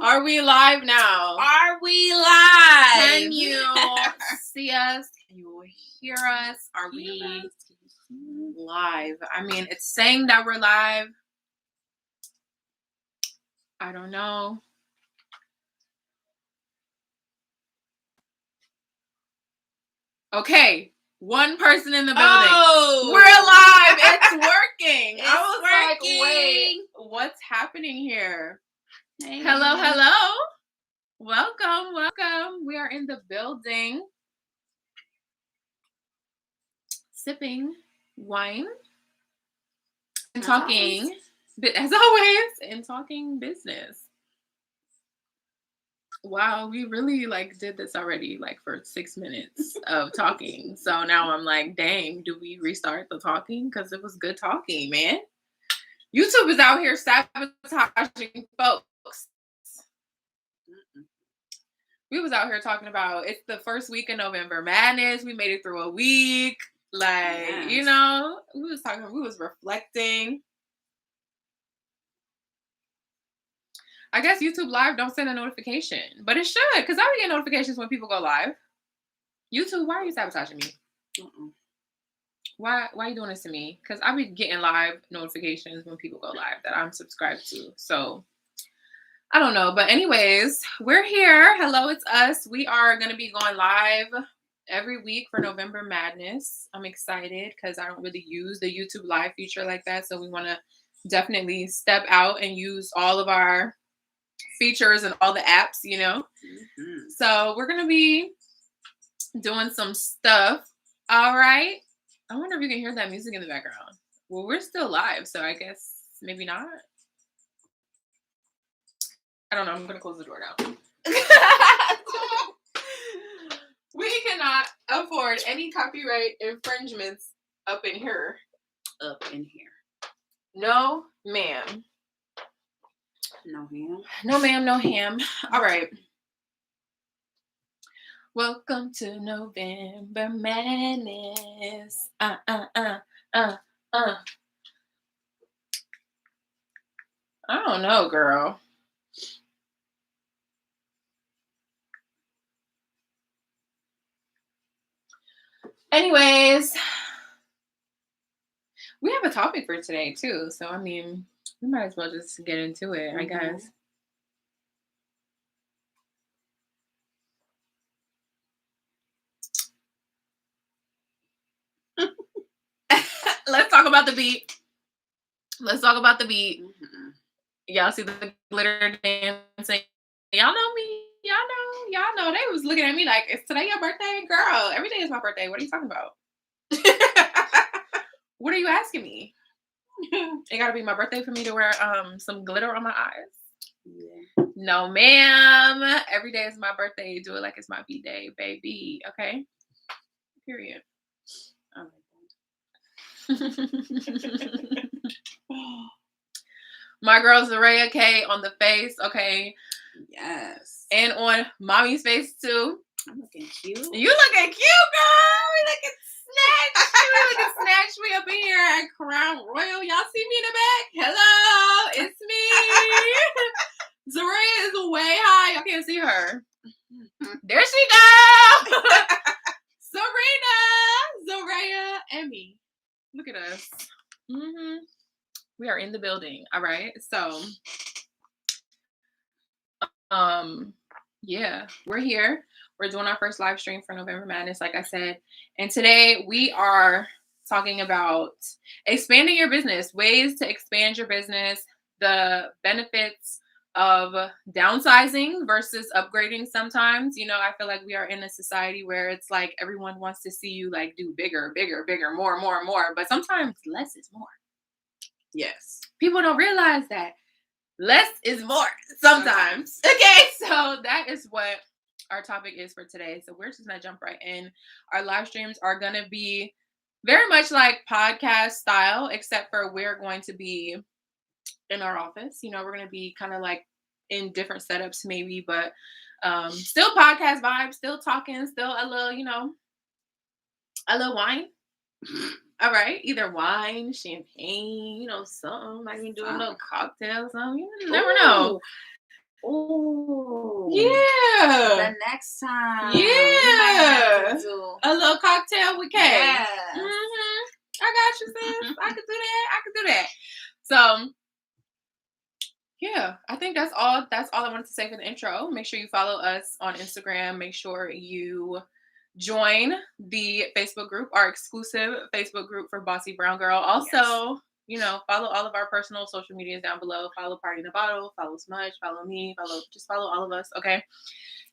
Are we live now? Are we live? Can you see us? Can you hear us? Are we live? I mean, it's saying that we're live. I don't know. Okay, one person in the building. Oh, we're live. It's working. It's I was working. like, wait, what's happening here? Hey. Hello. Welcome. We are in the building. Sipping wine and talking, as always, and talking business. Wow, we really did this already for 6 minutes of talking. So now I'm like, dang, do we restart the talking? Because it was good talking, man. YouTube is out here sabotaging folks. We was out here talking about it's the first week of November Madness. We made it through a week. Yes. You know, we was reflecting. I guess YouTube Live don't send a notification, but it should, because I would get notifications when people go live. YouTube, why are you sabotaging me? Why are you doing this to me? Because I be getting live notifications when people go live that I'm subscribed to. So I don't know. But anyways, we're here. Hello, it's us. We are going to be going live every week for November Madness. I'm excited because I don't really use the YouTube Live feature like that. So we want to definitely step out and use all of our features and all the apps, you know. So we're going to be doing some stuff. All right. I wonder if you can hear that music in the background. Well, we're still live, so I guess maybe not. I don't know. I'm going to close the door down. We cannot afford any copyright infringements up in here. No, ma'am. No, ma'am. No ham. All right. Welcome to November Madness. I don't know, girl. Anyways, we have a topic for today too. So, I mean, we might as well just get into it, I guess. Let's talk about the beat. Y'all see the glitter dancing? Y'all know me. Y'all know. They was looking at me like, is today your birthday? Girl, every day is my birthday. What are you talking about? What are you asking me? It gotta be my birthday for me to wear some glitter on my eyes? Yeah. No, ma'am. Every day is my birthday. Do it like it's my B-day, baby. Okay? Period. My girl Zaraya K on the face, okay? Yes. And on mommy's face too. I'm looking cute. You looking cute, girl. We looking snatched. We looking snatched. We up in here at Crown Royal. Y'all see me in the back? Hello, it's me. Zaraya is way high. Y'all can't see her. There she goes. Zaraya, and me. Look at us. We are in the building. All right. So, yeah, we're here. We're doing our first live stream for November Madness, like I said. And today we are talking about expanding your business, ways to expand your business, the benefits of downsizing versus upgrading sometimes. You know, I feel like we are in a society where it's like everyone wants to see you do bigger, more. But sometimes less is more. Yes. People don't realize that less is more sometimes. Okay, so that is what our topic is for today. So we're just going to jump right in. Our live streams are going to be very much like podcast style, except for we're going to be in our office. You know, we're going to be kind of in different setups maybe, but still podcast vibes, still talking, still a little wine. All right, either wine, champagne, something. Maybe do a little cocktail, something. You never know. Oh. Yeah. The next time. Yeah. Do. A little cocktail with Kay. Yes. Mm-hmm. I got you, sis. I could do that. So, yeah, I think that's all I wanted to say for the intro. Make sure you follow us on Instagram. Make sure you join the Facebook group, our exclusive Facebook group for Bossy Brown Girl. Also, follow all of our personal social medias down below. Follow Party in the Bottle, follow Smudge, follow me, follow all of us, okay?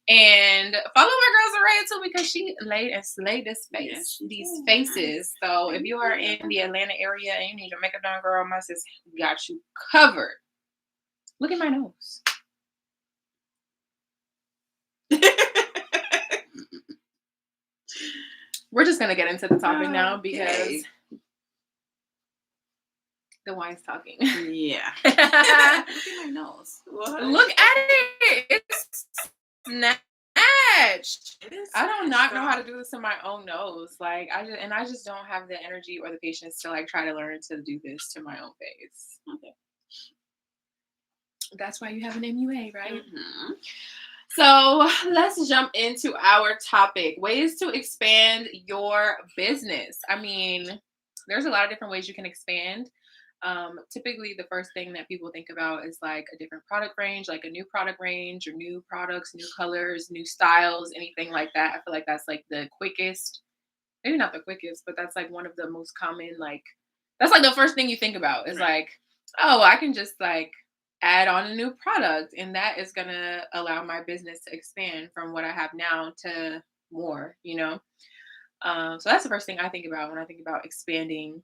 And follow my girl Zaraya too, because she laid and slayed these faces. So if you are in the Atlanta area and you need your makeup done, girl, my sis got you covered. Look at my nose. We're just gonna get into the topic now because the wine's talking. Yeah. Look at my nose. What? Look at it. It's snatched. I do not know how to do this to my own nose. Like I just don't have the energy or the patience to like try to learn to do this to my own face. Okay. That's why you have an MUA, right? Mm-hmm. So let's jump into our topic: ways to expand your business. I mean, there's a lot of different ways you can expand. Typically, the first thing that people think about is like a different product range, like a new product range or new products, new colors, new styles, anything like that. I feel like that's like the quickest, maybe not the quickest, but that's like one of the most common, like, that's like the first thing you think about is like, oh, I can just like add on a new product and that is going to allow my business to expand from what I have now to more, So that's the first thing I think about when I think about expanding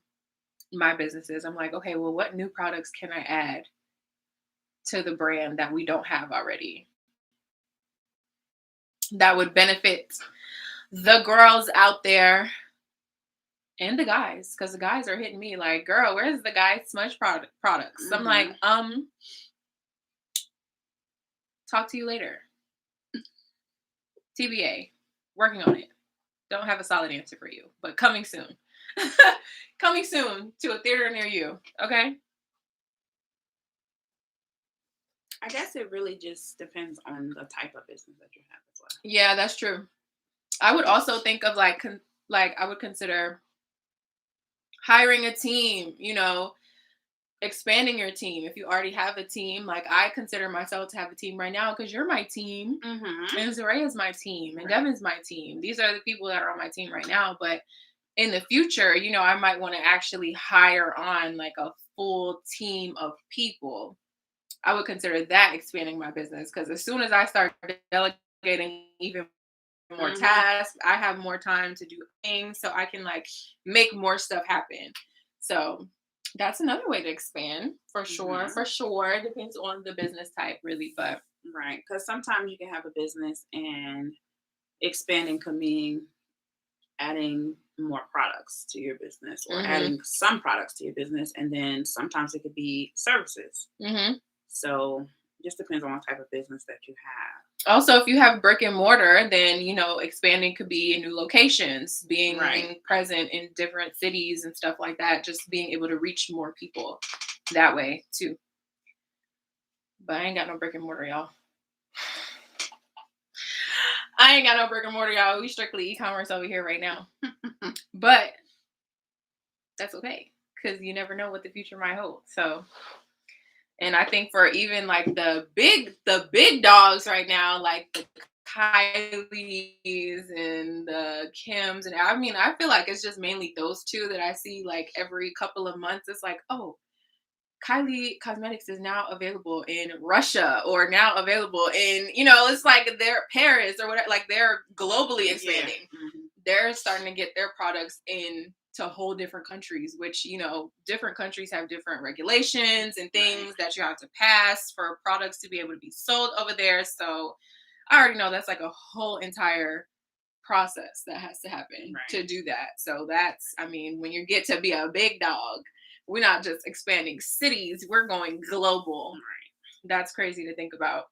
my businesses. I'm like, okay, well, what new products can I add to the brand that we don't have already that would benefit the girls out there and the guys? Because the guys are hitting me like, girl, where's the guy Smudge products? Mm-hmm. I'm like, talk to you later. TBA, working on it. Don't have a solid answer for you, but coming soon. Coming soon to a theater near you. Okay. I guess it really just depends on the type of business that you have as well. Yeah, that's true. I would also think of like I would consider hiring a team, expanding your team. If you already have a team, like I consider myself to have a team right now because you're my team, mm-hmm. and Zaraya's my team, and Devin's my team. These are the people that are on my team right now. But in the future, I might want to actually hire on like a full team of people. I would consider that expanding my business because as soon as I start delegating even more mm-hmm. tasks, I have more time to do things, so I can like make more stuff happen. So that's another way to expand for sure. Mm-hmm. For sure. It depends on the business type, really, but right. Because sometimes you can have a business and expanding could mean adding more products to your business or mm-hmm. adding some products to your business, and then sometimes it could be services. Mm-hmm. So it just depends on what type of business that you have. Also, if you have brick and mortar, then, expanding could be in new locations, being present in different cities and stuff like that, just being able to reach more people that way too. But I ain't got no brick and mortar, y'all. I ain't got no brick and mortar, y'all. We strictly e-commerce over here right now. But that's okay, because you never know what the future might hold. So... And I think for even like the big dogs right now, like the Kylies and the Kims, and I feel like it's just mainly those two that I see like every couple of months. It's like, oh, Kylie Cosmetics is now available in Russia or now available in, it's like they're Paris or whatever, like they're globally expanding. Yeah. Mm-hmm. They're starting to get their products in to whole different countries, which, different countries have different regulations and things that you have to pass for products to be able to be sold over there. So I already know that's like a whole entire process that has to happen to do that. So that's, when you get to be a big dog, we're not just expanding cities, we're going global. Right. That's crazy to think about.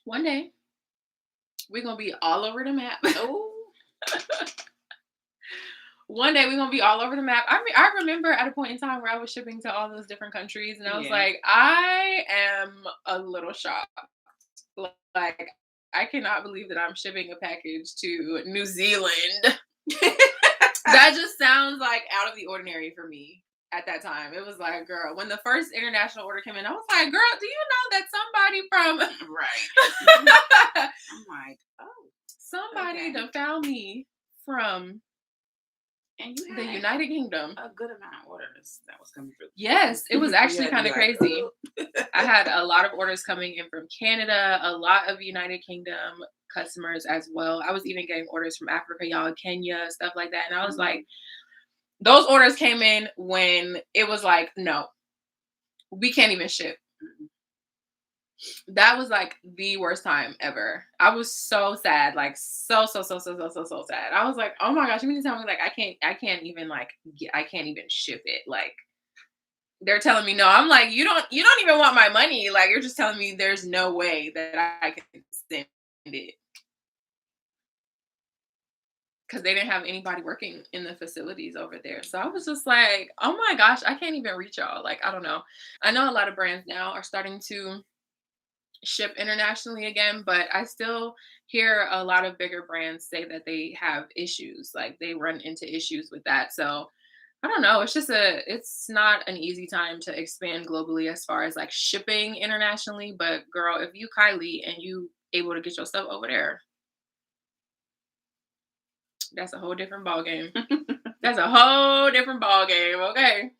One day, we're going to be all over the map. Oh. One day we're gonna be all over the map. I remember at a point in time where I was shipping to all those different countries, and I was like, I am a little shocked. Like, I cannot believe that I'm shipping a package to New Zealand. That just sounds like out of the ordinary for me at that time. It was like, girl, when the first international order came in, I was like, girl, do you know that somebody from Right. I'm like, oh, somebody done found me from and you the United Kingdom. A good amount of orders that was coming through. Yes, it was actually kind of crazy. I had a lot of orders coming in from Canada, a lot of United Kingdom customers as well. I was even getting orders from Africa, y'all, Kenya, stuff like that. And I was like, those orders came in when it was like, no, we can't even ship. That was like the worst time ever. I was so sad, like so sad. I was like, oh my gosh, you mean to tell me like I can't even ship it? Like, they're telling me no. I'm like, you don't even want my money. Like, you're just telling me there's no way that I can send it. Because they didn't have anybody working in the facilities over there. So I was just like, oh my gosh, I can't even reach y'all. Like, I don't know. I know a lot of brands now are starting to ship internationally again, but I still hear a lot of bigger brands say that they have issues. Like, they run into issues with that. So I don't know. It's not an easy time to expand globally as far as like shipping internationally. But girl, if you Kylie and you able to get your stuff over there, that's a whole different ball game. That's a whole different ball game. Okay.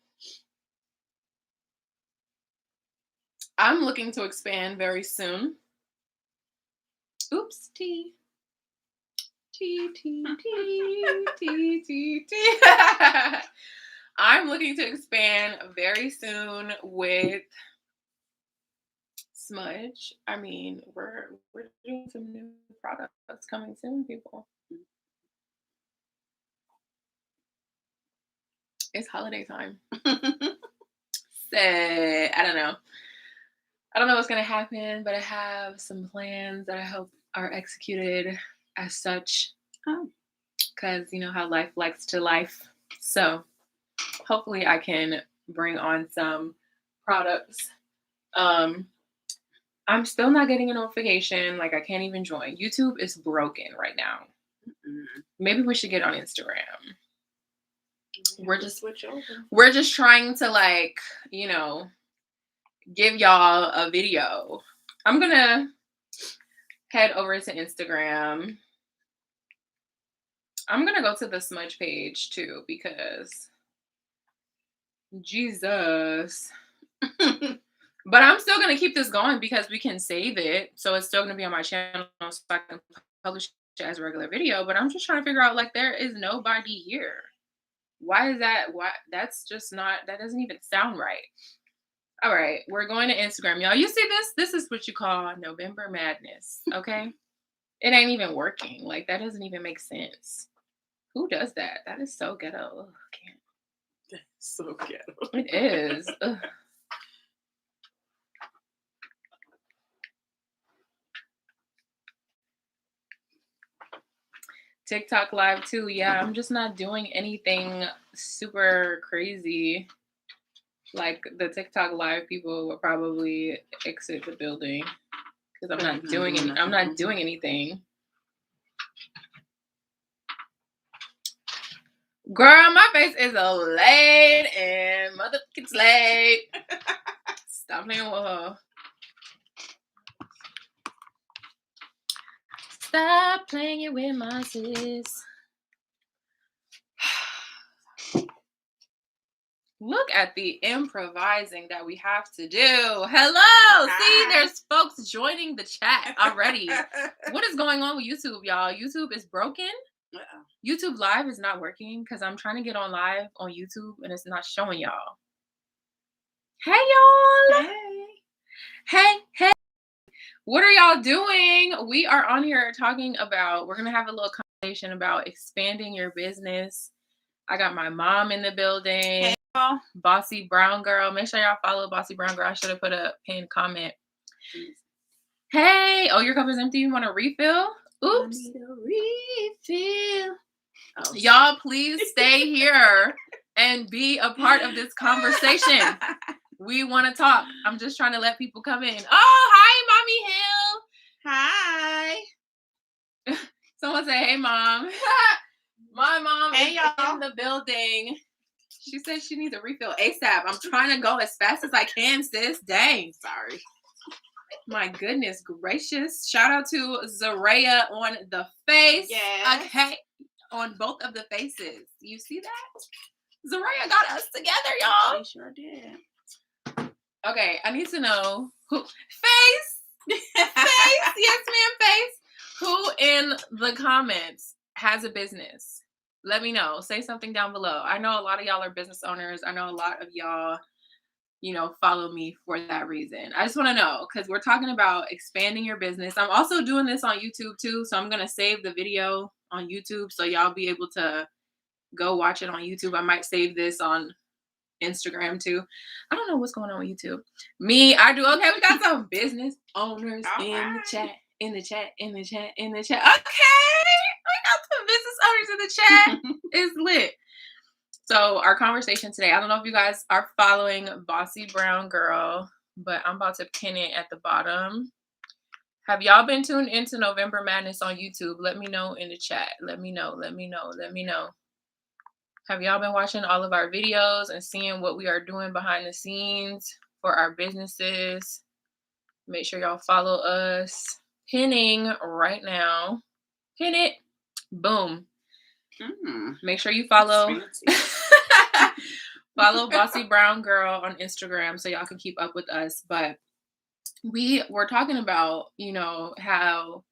I'm looking to expand very soon. Oops, T. I'm looking to expand very soon with Smudge. I mean, we're doing some new products coming soon, people. It's holiday time. So, I don't know. I don't know what's going to happen, but I have some plans that I hope are executed as such. Because you know how life likes to life. So, hopefully I can bring on some products. I'm still not getting a notification. Like, I can't even join. YouTube is broken right now. Maybe we should get on Instagram. We're just trying to, like, you know, give y'all a video. I'm gonna head over to Instagram. I'm gonna go to the Smudge page too, because Jesus. But I'm still gonna keep this going because we can save it, so it's still gonna be on my channel, so I can publish it as a regular video. But I'm just trying to figure out, like, there is nobody here. Why is that? Why? That's just not. That doesn't even sound right. All right, we're going to Instagram, y'all. You see this? This is what you call November madness, okay? It ain't even working. Like, that doesn't even make sense. Who does that? That is so ghetto. Ugh, can't. That's so ghetto. It is. Ugh. TikTok live too. Yeah, I'm just not doing anything super crazy. Like, the TikTok live people will probably exit the building because I'm not doing any. I'm not doing anything. Girl, my face is laid and motherfucking laid. Stop playing with her. Stop playing with my sis. Look at the improvising that we have to do. Hello. See, there's folks joining the chat already. What is going on with YouTube, y'all? YouTube is broken. YouTube live is not working because I'm trying to get on live on YouTube and it's not showing y'all. Hey, y'all. Hey. What are y'all doing? We are on here talking about, we're going to have a little conversation about expanding your business. I got my mom in the building. Hey. Bossy Brown Girl. Make sure y'all follow Bossy Brown Girl. I should have put a pinned comment. Hey. Oh, your cup is empty. You want a refill? Oops. I need a refill. Oh, Y'all, please stay here and be a part of this conversation. We want to talk. I'm just trying to let people come in. Oh, hi, Mommy Hill. Hi. Someone say, hey, Mom. My mom is in the building. She said she needs a refill ASAP. I'm trying to go as fast as I can, sis. Dang. Sorry. My goodness gracious. Shout out to Zaraya on the face. Yes. Okay. On both of the faces. You see that? Zaraya got us together, y'all. She sure did. Okay, I need to know who face. Yes, ma'am, face. Who in the comments has a business? Let me know. Say something down below. I know a lot of y'all are business owners. I know a lot of y'all, follow me for that reason. I just want to know, because we're talking about expanding your business. I'm also doing this on YouTube too, so I'm going to save the video on YouTube so y'all be able to go watch it on YouTube. I might save this on Instagram too. I don't know what's going on with YouTube. I do. Okay, we got some business owners the chat. In the chat. Okay. We got some business owners in the chat. It's lit. So our conversation today, I don't know if you guys are following Bossy Brown Girl, but I'm about to pin it at the bottom. Have y'all been tuned into November Madness on YouTube? Let me know in the chat. Let me know. Have y'all been watching all of our videos and seeing what we are doing behind the scenes for our businesses? Make sure y'all follow us. Pinning right now. Pin it. Boom. Make sure you follow. Follow Bossy Brown Girl on Instagram so y'all can keep up with us. But we were talking about, how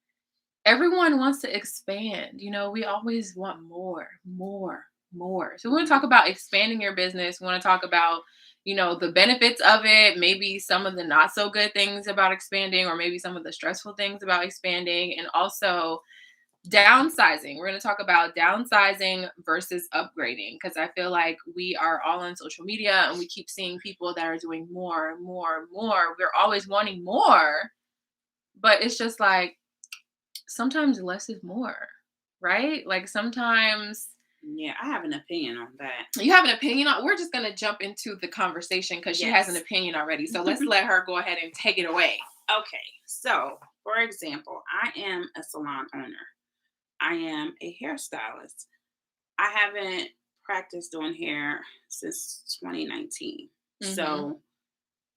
everyone wants to expand. We always want more. So we want to talk about expanding your business. We want to talk about, the benefits of it, maybe some of the not so good things about expanding, or maybe some of the stressful things about expanding, and also downsizing. We're going to talk about downsizing versus upgrading, because I feel like we are all on social media and we keep seeing people that are doing more. We're always wanting more, but it's just like sometimes less is more, right? Like sometimes. Yeah, I have an opinion on that. You have an opinion on? We're just going to jump into the conversation because she has an opinion already. So let's let her go ahead and take it away. Okay. So, for example, I am a salon owner. I am a hairstylist. I haven't practiced doing hair since 2019. So,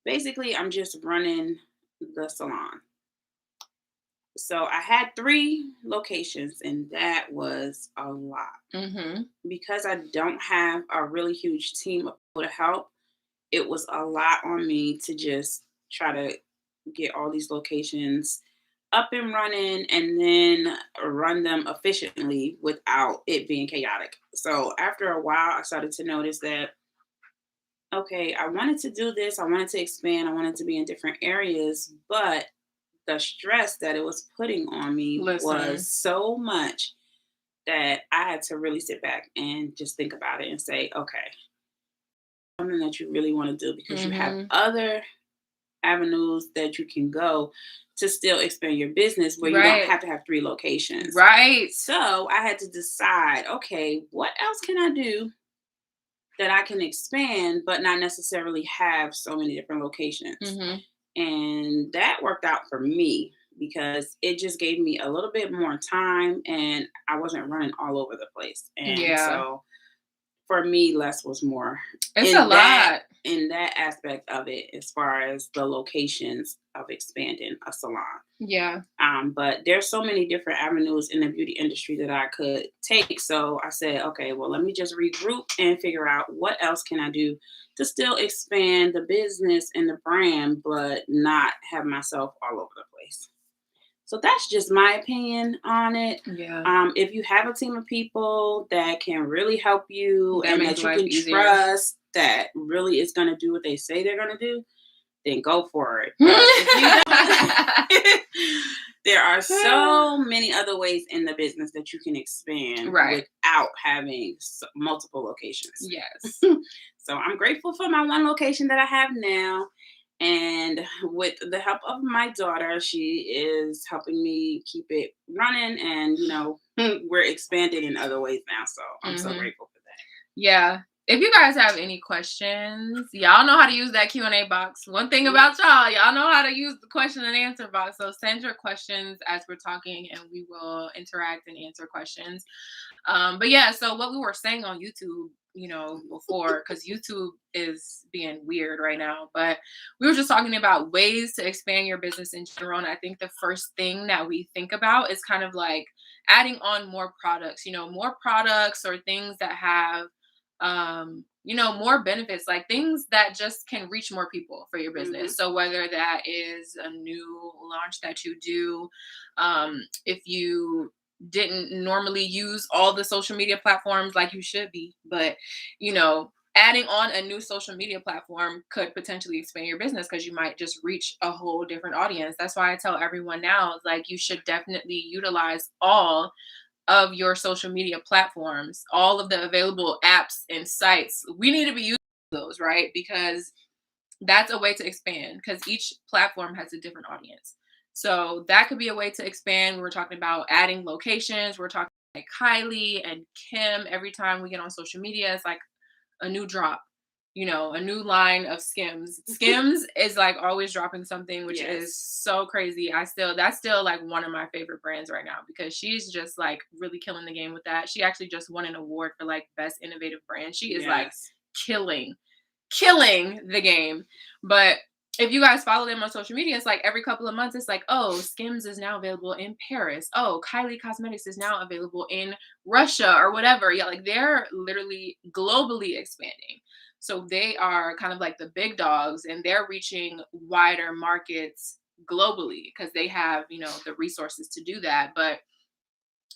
basically, I'm just running the salon. So I had 3 locations, and that was a lot. Because I don't have a really huge team of people to help, it was a lot on me to just try to get all these locations up and running and then run them efficiently without it being chaotic. So after a while, I started to notice that, okay, I wanted to do this. I wanted to expand. I wanted to be in different areas, but the stress that it was putting on me was so much that I had to really sit back and just think about it and say, okay, something that you really want to do, because you have other avenues that you can go to still expand your business where you don't have to have 3 locations. Right. So I had to decide, okay, what else can I do that I can expand, but not necessarily have so many different locations? And that worked out for me because it just gave me a little bit more time and I wasn't running all over the place. And so for me, less was more. It's a lot. In that aspect of it, as far as the locations of expanding a salon. Yeah. But there's so many different avenues in the beauty industry that I could take. So I said, okay, well, let me just regroup and figure out what else can I do to still expand the business and the brand, but not have myself all over the place. So that's just my opinion on it. Yeah. If you have a team of people that can really help you and that you can trust, that really is going to do what they say they're going to do, then go for it. But if you don't, there are so many other ways in the business that you can expand without having multiple locations. Yes. So I'm grateful for my one location that I have now. And with the help of my daughter, she is helping me keep it running. And, we're expanding in other ways now. So I'm so grateful for that. Yeah. If you guys have any questions, y'all know how to use that Q&A box. One thing about y'all know how to use the question and answer box. So send your questions as we're talking and we will interact and answer questions. But yeah, so what we were saying on YouTube, before, because YouTube is being weird right now, but we were just talking about ways to expand your business in general. And I think the first thing that we think about is kind of like adding on more products, more products or things that have more benefits, like things that just can reach more people for your business. So whether that is a new launch that you do, if you didn't normally use all the social media platforms like you should be, but adding on a new social media platform could potentially expand your business because you might just reach a whole different audience. That's why I tell everyone now, like, you should definitely utilize all of your social media platforms, all of the available apps and sites. We need to be using those, right? Because that's a way to expand, because each platform has a different audience. So that could be a way to expand. We were talking about adding locations. We're talking like Kylie and Kim. Every time we get on social media, it's like a new drop, a new line of Skims. Skims is like always dropping something, which is so crazy. That's still like one of my favorite brands right now, because she's just like really killing the game with that. She actually just won an award for like best innovative brand. She is like killing the game. But if you guys follow them on social media, it's like every couple of months, it's like, oh, Skims is now available in Paris. Oh, Kylie Cosmetics is now available in Russia or whatever. Yeah, like they're literally globally expanding. So they are kind of like the big dogs, and they're reaching wider markets globally because they have, the resources to do that. But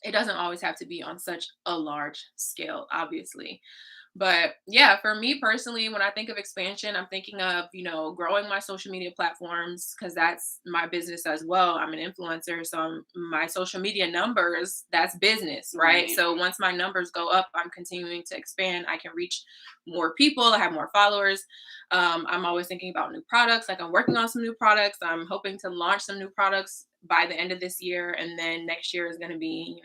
it doesn't always have to be on such a large scale, obviously. But yeah, for me personally, when I think of expansion, I'm thinking of, growing my social media platforms, because that's my business as well. I'm an influencer. So my social media numbers, that's business, right? So once my numbers go up, I'm continuing to expand. I can reach more people. I have more followers. I'm always thinking about new products. Like, I'm working on some new products. I'm hoping to launch some new products by the end of this year. And then next year is going to be,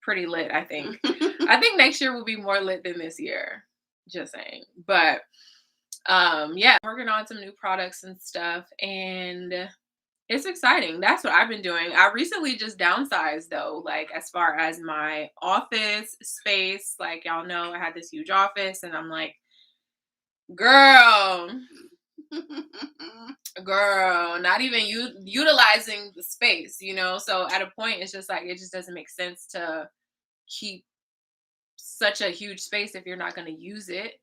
pretty lit, I think. I think next year will be more lit than this year. Just saying. But yeah, working on some new products and stuff, and it's exciting. That's what I've been doing. I recently just downsized though, like as far as my office space. Like, y'all know I had this huge office, and I'm like, girl, not even utilizing the space, so at a point it's just like, it just doesn't make sense to keep such a huge space if you're not going to use it,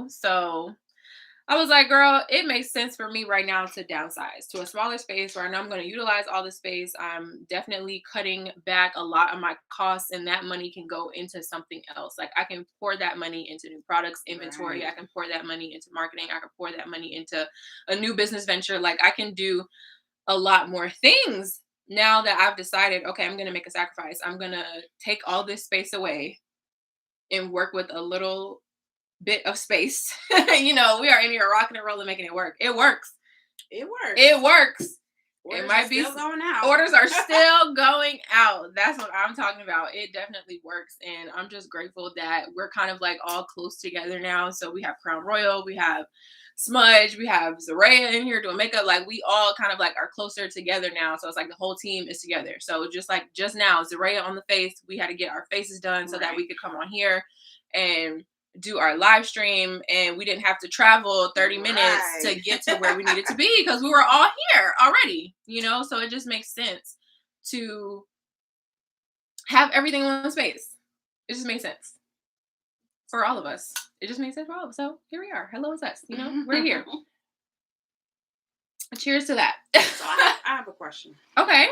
so I was like, girl, it makes sense for me right now to downsize to a smaller space where I know I'm going to utilize all the space. I'm definitely cutting back a lot of my costs, and that money can go into something else. Like, I can pour that money into new products, inventory. I can pour that money into marketing. I can pour that money into a new business venture. Like, I can do a lot more things now that I've decided, okay, I'm going to make a sacrifice. I'm going to take all this space away and work with a little bit of space. We are in here rocking and rolling, making it work. It works. Orders it might be still going out. Orders are still going out. That's what I'm talking about. It definitely works, and I'm just grateful that we're kind of like all close together now. So we have Crown Royal, we have Smudge, we have Zaraya in here doing makeup. Like, we all kind of like are closer together now. So it's like the whole team is together. So just now, Zaraya on the face, we had to get our faces done so that we could come on here and do our live stream, and we didn't have to travel 30 minutes to get to where we needed to be, because we were all here already, so it just makes sense to have everything in one space. It just makes sense for all of us. It just makes sense for all of us. So here we are. Hello, it's us. We're here. Cheers to that. So I have a question. Okay.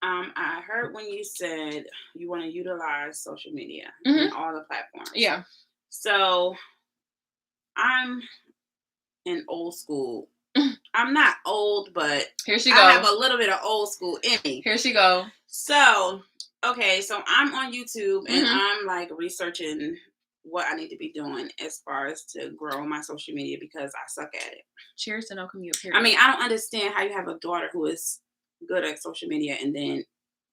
I heard when you said you want to utilize social media in all the platforms. Yeah. So I'm in old school. I'm not old, but here she go. I have a little bit of old school in me. Here she go. So, okay, so I'm on YouTube and I'm like researching what I need to be doing as far as to grow my social media because I suck at it. Cheers to no commute. Period. I mean, I don't understand how you have a daughter who is good at social media and then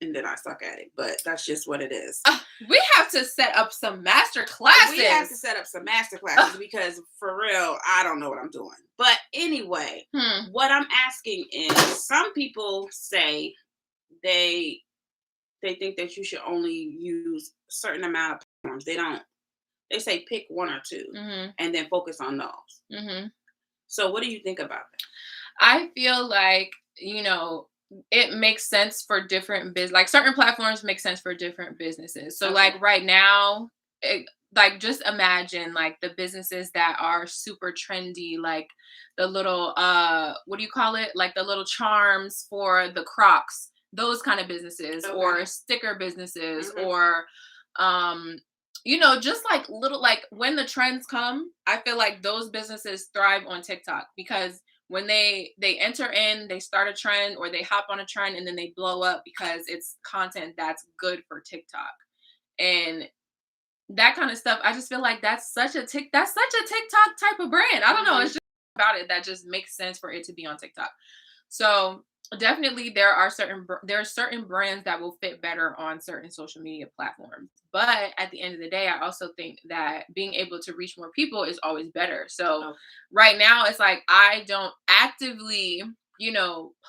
I suck at it, but that's just what it is. We have to set up some master classes. We have to set up some master classes because for real, I don't know what I'm doing. But anyway, what I'm asking is, some people say they think that you should only use a certain amount of platforms. They say pick one or two and then focus on those. So what do you think about that? I feel like, it makes sense for different like certain platforms make sense for different businesses. So like right now, like just imagine like the businesses that are super trendy, like the little, what do you call it? Like the little charms for the Crocs, those kind of businesses, or sticker businesses, or, just like little, like when the trends come, I feel like those businesses thrive on TikTok because when they enter in, they start a trend or they hop on a trend and then they blow up because it's content that's good for TikTok. And that kind of stuff, I just feel like that's such a TikTok type of brand. I don't know. It's just about it that just makes sense for it to be on TikTok. So definitely there are certain brands that will fit better on certain social media platforms. But at the end of the day, I also think that being able to reach more people is always better. So right now it's like I don't actively,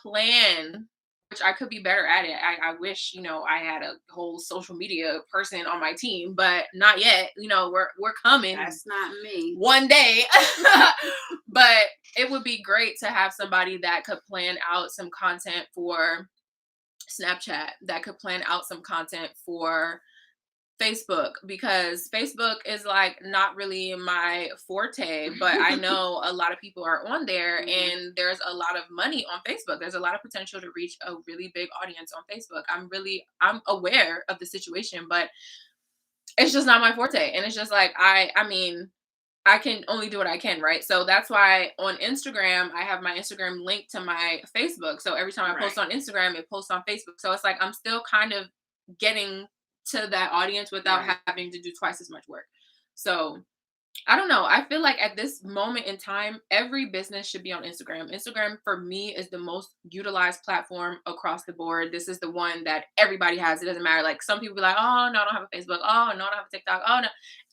plan, which I could be better at it. I wish, I had a whole social media person on my team, but not yet. We're coming. That's not me. One day. But it would be great to have somebody that could plan out some content for Snapchat, that could plan out some content for Facebook, because Facebook is like not really my forte, but I know a lot of people are on there and there's a lot of money on Facebook. There's a lot of potential to reach a really big audience on Facebook. I'm aware of the situation, but it's just not my forte. And it's just like, I mean, I can only do what I can, right? So that's why on Instagram, I have my Instagram linked to my Facebook. So every time I post on Instagram, it posts on Facebook. So it's like I'm still kind of getting to that audience without having to do twice as much work. So I don't know. I feel like at this moment in time, every business should be on Instagram. Instagram for me is the most utilized platform across the board. This is the one that everybody has. It doesn't matter. Like some people be like, oh, no, I don't have a Facebook. Oh, no, I don't have a TikTok. Oh, no.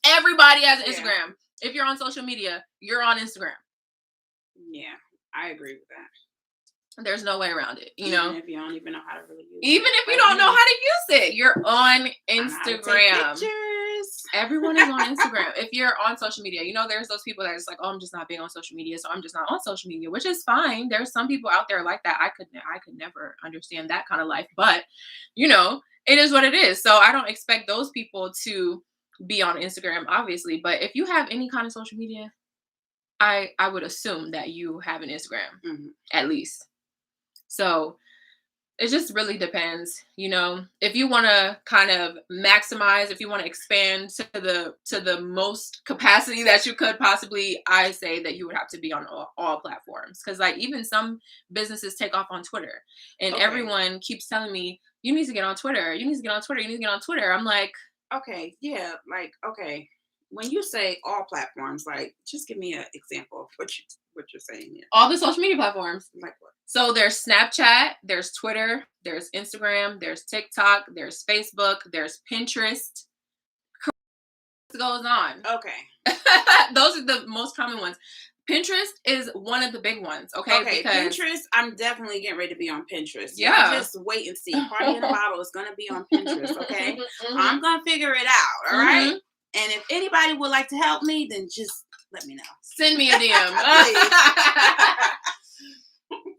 Everybody has an Instagram. If you're on social media, you're on Instagram. Yeah, I agree with that. There's no way around it, Even if you don't even know how to really use it. Even if you don't know how to use it, you're on Instagram. Everyone is on Instagram. If you're on social media, there's those people that are just like, oh, I'm just not big on social media, so I'm just not on social media, which is fine. There's some people out there like that. I could never understand that kind of life, but it is what it is. So I don't expect those people to be on Instagram, obviously. But if you have any kind of social media, I would assume that you have an Instagram, at least. So it just really depends, if you want to kind of maximize, if you want to expand to the most capacity that you could possibly, I say that you would have to be on all platforms. Because like even some businesses take off on Twitter and everyone keeps telling me, you need to get on Twitter. You need to get on Twitter. You need to get on Twitter. I'm like, okay, yeah. Like, okay. When you say all platforms, like just give me an example of what you're saying here. All the social media platforms. Like what? So there's Snapchat, there's Twitter, there's Instagram, there's TikTok, there's Facebook, there's Pinterest. It goes on. Okay. Those are the most common ones. Pinterest is one of the big ones. Okay. Because Pinterest, I'm definitely getting ready to be on Pinterest. Yeah. Just wait and see. Party in a Bottle is going to be on Pinterest. Okay. I'm going to figure it out. All right. And if anybody would like to help me, then just let me know. Send me a DM.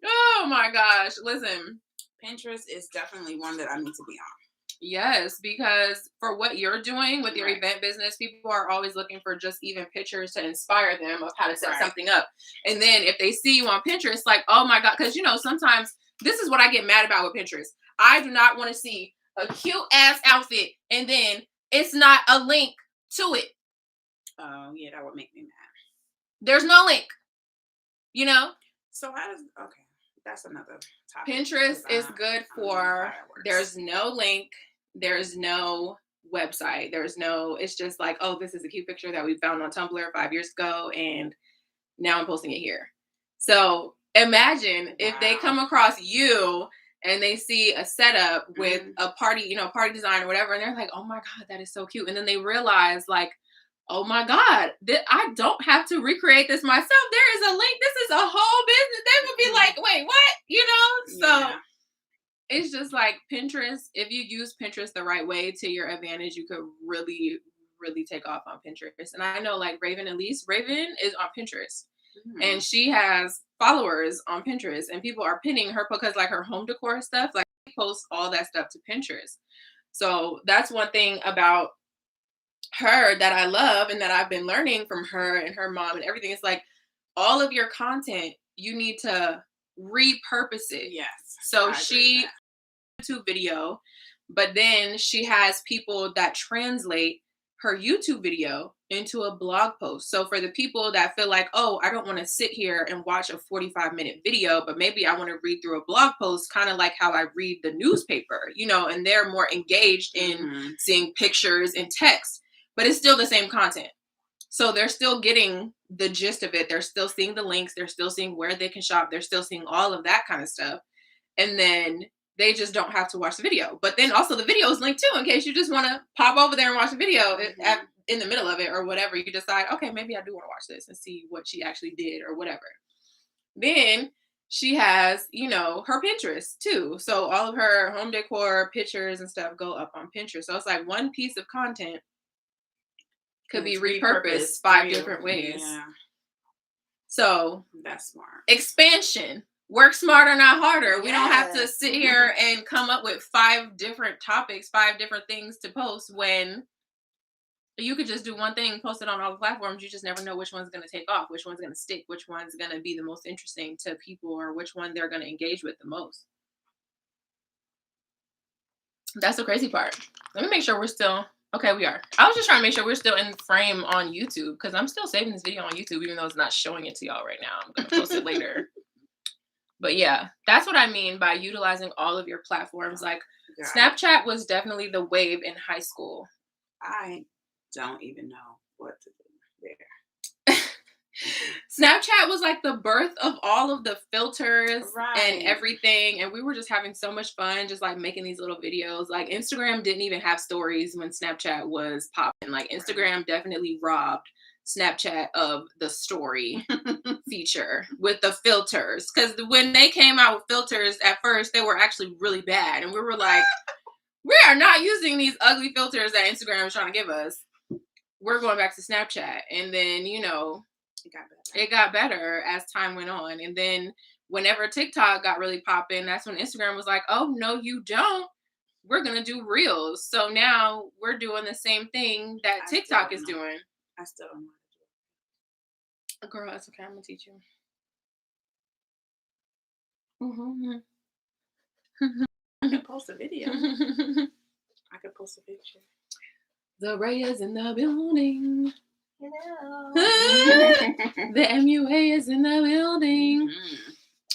Oh my gosh. Listen. Pinterest is definitely one that I need to be on. Yes, because for what you're doing with your event business, people are always looking for just even pictures to inspire them of how to set something up. And then if they see you on Pinterest, like, oh my God, because sometimes this is what I get mad about with Pinterest. I do not want to see a cute ass outfit and then it's not a link to it. Oh, yeah, that would make me mad. There's no link, So that's another topic. Pinterest is good for, there's no link. There's no website. There's no, it's just like, oh, this is a cute picture that we found on Tumblr 5 years ago, and now I'm posting it here. So imagine if they come across you and they see a setup with a party, you know, party design or whatever, and they're like, oh my God, that is so cute. And then they realize, like, oh my God, I don't have to recreate this myself. There is a link. This is a whole business. They would be like, wait, what? You know? So it's just like Pinterest. If you use Pinterest the right way to your advantage, you could really, really take off on Pinterest. And I know like Raven is on Pinterest. And she has followers on Pinterest, and people are pinning her because like her home decor stuff, like she posts all that stuff to Pinterest. So that's one thing about her that I love and that I've been learning from her and her mom and everything. It's like all of your content, you need to repurpose it. Yes. So she YouTube video, but then she has people that translate her YouTube video into a blog post. So for the people that feel like, oh, I don't want to sit here and watch a 45-minute video, but maybe I want to read through a blog post, kind of like how I read the newspaper, you know, and they're more engaged in seeing pictures and text, but it's still the same content. So they're still getting the gist of it. They're still seeing the links. They're still seeing where they can shop. They're still seeing all of that kind of stuff. And then they just don't have to watch the video. But then also the video is linked too, in case you just want to pop over there and watch the video in the middle of it or whatever. You decide, okay, maybe I do want to watch this and see what she actually did or whatever. Then she has, you know, her Pinterest too. So all of her home decor pictures and stuff go up on Pinterest. So it's like one piece of content could be repurposed 5 different ways. Yeah. So that's smart. Expansion. Work smarter, not harder. We don't have to sit here and come up with 5 different topics, 5 different things to post when you could just do one thing, post it on all the platforms. You just never know which one's going to take off, which one's going to stick, which one's going to be the most interesting to people, or which one they're going to engage with the most. That's the crazy part. Let me make sure we're still... Okay, we are. I was just trying to make sure we're still in frame on YouTube, because I'm still saving this video on YouTube, even though it's not showing it to y'all right now. I'm going to post it later. But yeah, that's what I mean by utilizing all of your platforms. Like Snapchat was definitely the wave in high school. I don't even know what to do there. Snapchat was like the birth of all of the filters and everything. And we were just having so much fun, just like making these little videos. Like Instagram didn't even have stories when Snapchat was popping. Like Instagram definitely robbed Snapchat of the story feature with the filters, because when they came out with filters at first, they were actually really bad, and we were like, we are not using these ugly filters that Instagram is trying to give us. We're going back to Snapchat. And then, you know, it got better as time went on. And then whenever TikTok got really popping, that's when Instagram was like, oh no, you don't, we're gonna do reels. So now we're doing the same thing that TikTok is doing. I still don't know how to do it. Girl, that's okay. I'm gonna teach you. Mm-hmm. I can post a video. I could post a picture. The Ray is in the building. Hello. The MUA is in the building.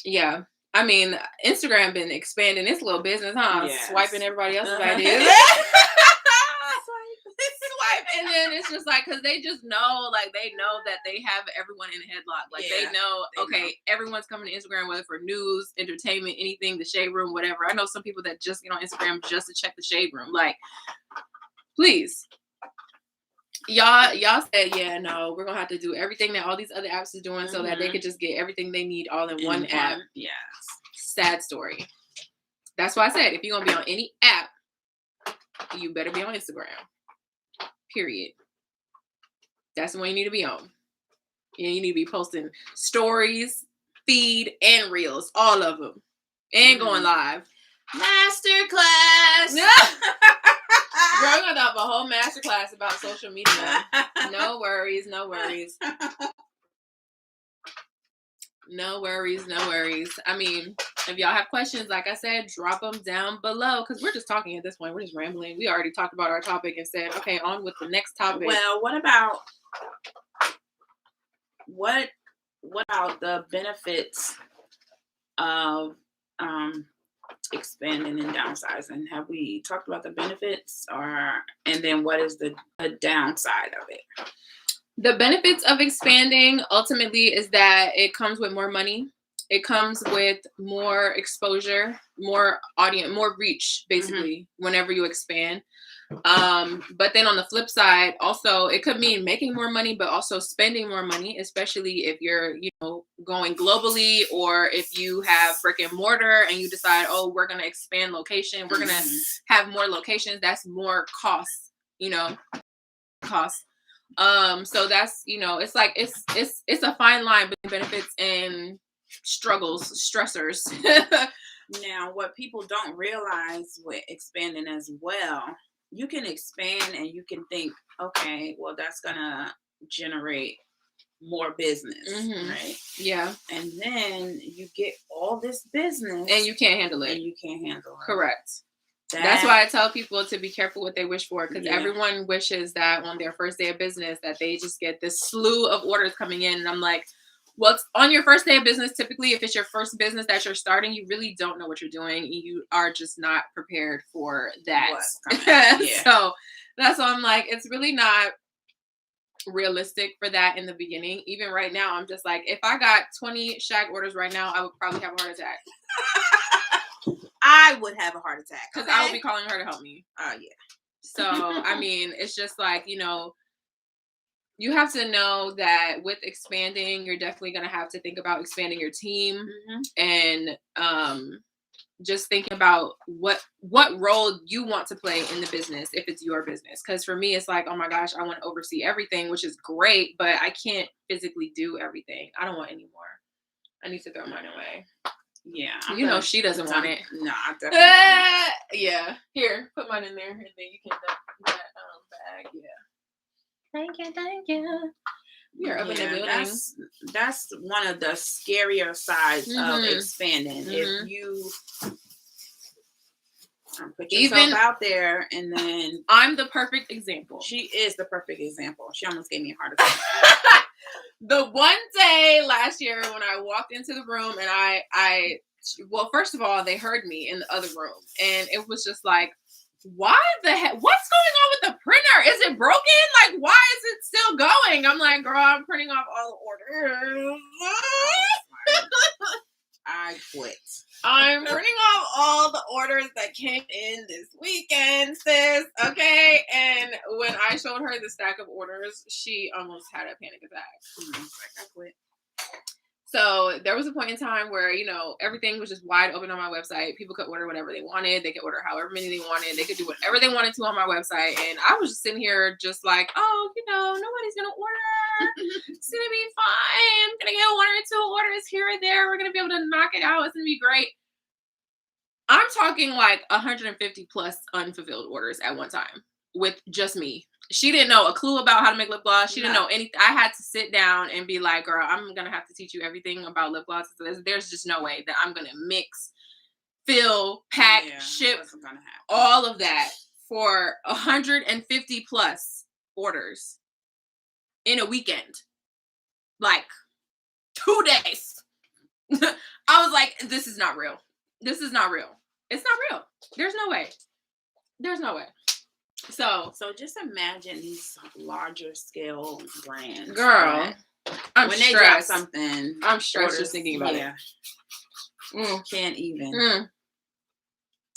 Yeah. I mean, Instagram been expanding its little business, huh? Yes. Swiping everybody else's ideas. Swipe. And then it's just like, because they just know, like, they know that they have everyone in a headlock. Like, they know, everyone's coming to Instagram, whether for news, entertainment, anything, the shade room, whatever. I know some people that just get on Instagram just to check the shade room. Like, please. Y'all said, yeah, no, we're going to have to do everything that all these other apps are doing so that they could just get everything they need all in one app. Yes. Sad story. That's why I said, if you're going to be on any app, you better be on Instagram. Period. That's the one you need to be on. And you need to be posting stories, feed, and reels. All of them. And going live. Masterclass! Girl, I'm gonna have a whole masterclass about social media. No worries, no worries. No worries, no worries. I mean, if y'all have questions, like I said, drop them down below, because we're just talking at this point. We're just rambling. We already talked about our topic and said, okay, on with the next topic. Well, what about the benefits of expanding and downsizing? Have we talked about the benefits, and then what is the downside of it? The benefits of expanding ultimately is that it comes with more money. It comes with more exposure, more audience, more reach, basically, whenever you expand. But then on the flip side, also, it could mean making more money, but also spending more money, especially if you're, going globally, or if you have brick and mortar and you decide, oh, we're going to expand location. We're going to have more locations. That's more costs, costs. So that's, it's like, it's a fine line between benefits and struggles, stressors. Now, what people don't realize with expanding as well, you can expand and you can think, okay, well, that's gonna generate more business, right? Yeah. And then you get all this business and you can't handle it. Correct. That's why I tell people to be careful what they wish for, because everyone wishes that on their first day of business that they just get this slew of orders coming in. And I'm like, well, it's on your first day of business, typically, if it's your first business that you're starting, you really don't know what you're doing. You are just not prepared for that. So that's why I'm like, it's really not realistic for that in the beginning. Even right now, I'm just like, if I got 20 shag orders right now, I would probably have a heart attack. I would have a heart attack because I would be calling her to help me. Oh, yeah. So, I mean, it's just like, you have to know that with expanding, you're definitely going to have to think about expanding your team and just thinking about what role you want to play in the business if it's your business. Because for me, it's like, oh my gosh, I want to oversee everything, which is great, but I can't physically do everything. I don't want any more. I need to throw mine away. Yeah. She doesn't want it. No, I definitely don't. Yeah. Here, put mine in there and then you can dump that bag. Yeah. Thank you. You're up in the building. That's one of the scarier sides of expanding. If you put yourself out there, and then I'm the perfect example. She is the perfect example. She almost gave me a heart attack. The one day last year when I walked into the room and well, first of all, they heard me in the other room, and it was just like, why the heck? What's going on with the printer? Is it broken? Like, why is it still going? I'm like, girl, I'm printing off all the orders. I quit. I'm printing off all the orders that came in this weekend, sis. Okay. And when I showed her the stack of orders, she almost had a panic attack. Like, I quit. So there was a point in time where, everything was just wide open on my website. People could order whatever they wanted. They could order however many they wanted. They could do whatever they wanted to on my website. And I was just sitting here just like, oh, nobody's going to order. It's going to be fine. I'm going to get 1 or 2 orders here or there. We're going to be able to knock it out. It's going to be great. I'm talking like 150 plus unfulfilled orders at one time with just me. She didn't know a clue about how to make lip gloss. She didn't know anything. I had to sit down and be like, girl, I'm going to have to teach you everything about lip gloss. There's just no way that I'm going to mix, fill, pack, ship, all of that for 150 plus orders in a weekend. Like 2 days. I was like, this is not real. This is not real. It's not real. There's no way. There's no way. So just imagine these larger scale brands. Girl, I'm when stressed. They drop something, I'm stressed just thinking about it. Can't even.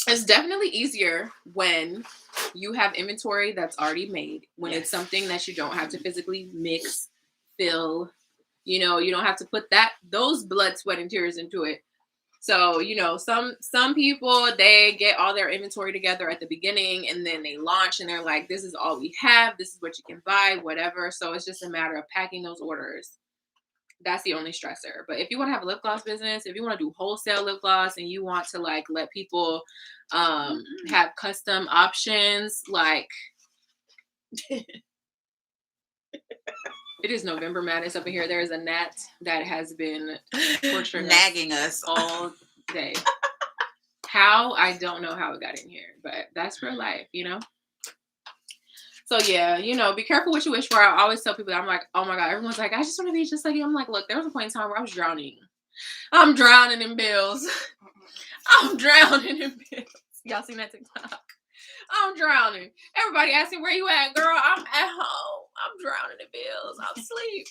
It's definitely easier when you have inventory that's already made, when it's something that you don't have to physically mix, fill, you don't have to put those blood, sweat, and tears into it. So, some people, they get all their inventory together at the beginning and then they launch and they're like, this is all we have. This is what you can buy, whatever. So it's just a matter of packing those orders. That's the only stressor. But if you want to have a lip gloss business, if you want to do wholesale lip gloss and you want to let people have custom options, it is November Madness up in here. There is a gnat that has been torturing nagging us all day. How? I don't know how it got in here, but that's real life, So yeah, be careful what you wish for. I always tell people that I'm like, oh my God, everyone's like, I just want to be just like you. I'm like, look, there was a point in time where I was drowning. I'm drowning in bills. I'm drowning in bills. Y'all seen that TikTok? I'm drowning. Everybody asking where you at, girl. I'm at home. I'm drowning in bills. I'm asleep.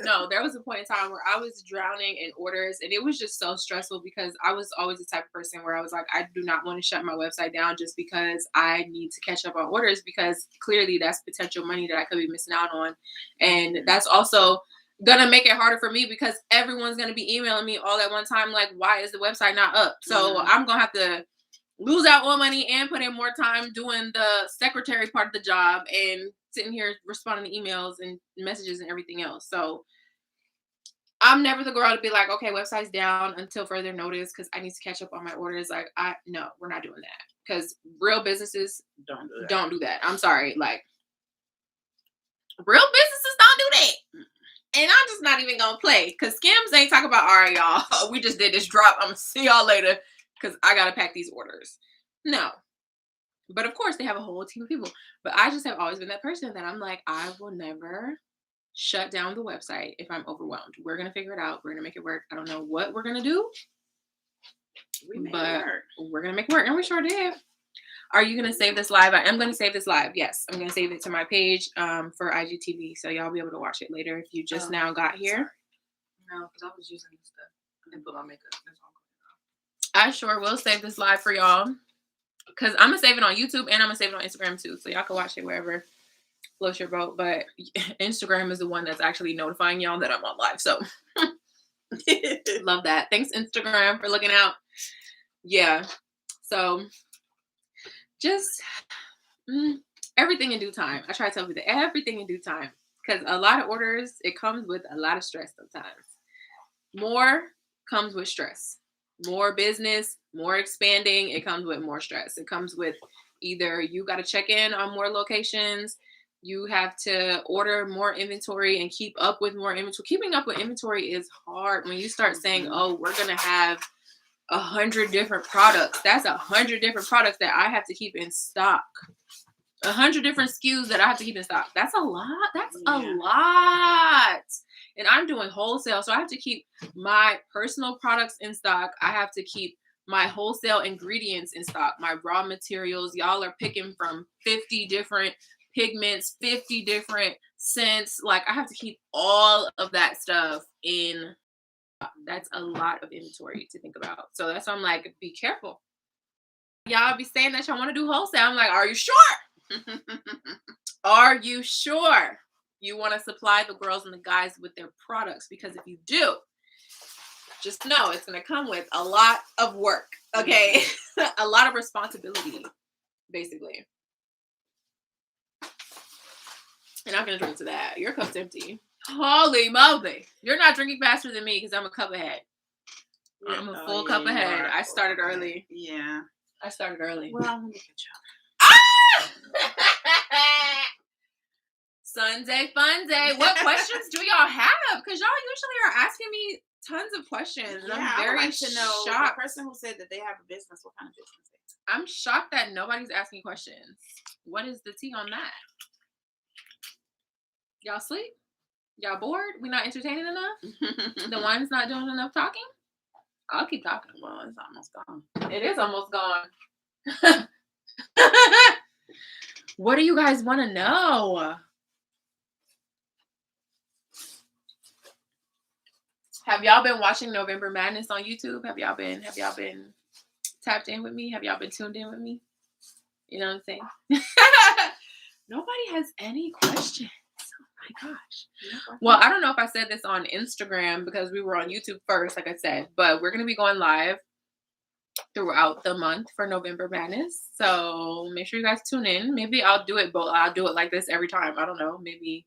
No, there was a point in time where I was drowning in orders, and it was just so stressful because I was always the type of person where I was like, I do not want to shut my website down just because I need to catch up on orders, because clearly that's potential money that I could be missing out on. And that's also gonna make it harder for me because everyone's gonna be emailing me all at one time, like, why is the website not up? So I'm gonna have to lose out more money and put in more time doing the secretary part of the job and sitting here responding to emails and messages and everything else. So I'm never the girl to be like, okay, website's down until further notice because I need to catch up on my orders. Like, no, we're not doing that, because real businesses don't do that. I'm sorry, like, real businesses don't do that. And I'm just not even gonna play, because Skims ain't talking about, all right, y'all, we just did this drop, I'm gonna see y'all later because I gotta pack these orders. No. But of course they have a whole team of people. But I just have always been that person that I'm like, I will never shut down the website if I'm overwhelmed. We're gonna figure it out. We're gonna make it work. I don't know what we're gonna do, but we're gonna make it work. And we sure did. Are you gonna save this live? I am gonna save this live. Yes, I'm gonna save it to my page for IGTV, so y'all be able to watch it later if you just now got here. Sorry. No, because I was using this stuff. I didn't put my makeup. That's all. I sure will save this live for y'all, because I'm gonna save it on YouTube and I'm gonna save it on Instagram too, so y'all can watch it wherever floats your boat. But Instagram is the one that's actually notifying y'all that I'm on live, so love that. Thanks, Instagram, for looking out. Yeah, so just everything in due time. I try to tell people everything in due time, because a lot of orders, it comes with a lot of stress sometimes. More comes with stress. More business, more expanding, it comes with more stress. It comes with either you got to check in on more locations, you have to order more inventory and keep up with more inventory. Keeping up with inventory is hard when you start saying, oh, we're going to have 100 different products. That's 100 different products that I have to keep in stock. 100 different SKUs that I have to keep in stock. That's a lot. That's a lot. And I'm doing wholesale, so I have to keep my personal products in stock. I have to keep my wholesale ingredients in stock, my raw materials. Y'all are picking from 50 different pigments, 50 different scents. Like, I have to keep all of that stuff in. That's a lot of inventory to think about. So that's why I'm like, be careful. Y'all be saying that y'all want to do wholesale. I'm like, are you sure? Are you sure you want to supply the girls and the guys with their products? Because if you do, just know it's going to come with a lot of work. Okay. A lot of responsibility, basically. And I'm going to drink to that. Your cup's empty. Holy moly. You're not drinking faster than me because I'm a cup ahead. I'm a full cup ahead. I started early. Yeah. I started early. Well, I'm going to catch up. Sunday fun day. What questions do y'all have? Because y'all usually are asking me tons of questions. And I'm very I would like to know shocked. the person who said that they have a business, what kind of business they have. I'm shocked that nobody's asking questions. What is the tea on that? Y'all sleep? Y'all bored? We not entertaining enough? The wine's not doing enough talking? I'll keep talking. Well, it's almost gone. It is almost gone. What do you guys want to know? Have y'all been watching November Madness on YouTube? Have y'all been tapped in with me? Have y'all been tuned in with me? You know what I'm saying? Nobody has any questions. Oh my gosh. Well, I don't know if I said this on Instagram because we were on YouTube first, like I said, but we're going to be going live throughout the month for November Madness. So make sure you guys tune in. Maybe I'll do it, but I'll do it like this every time. I don't know. Maybe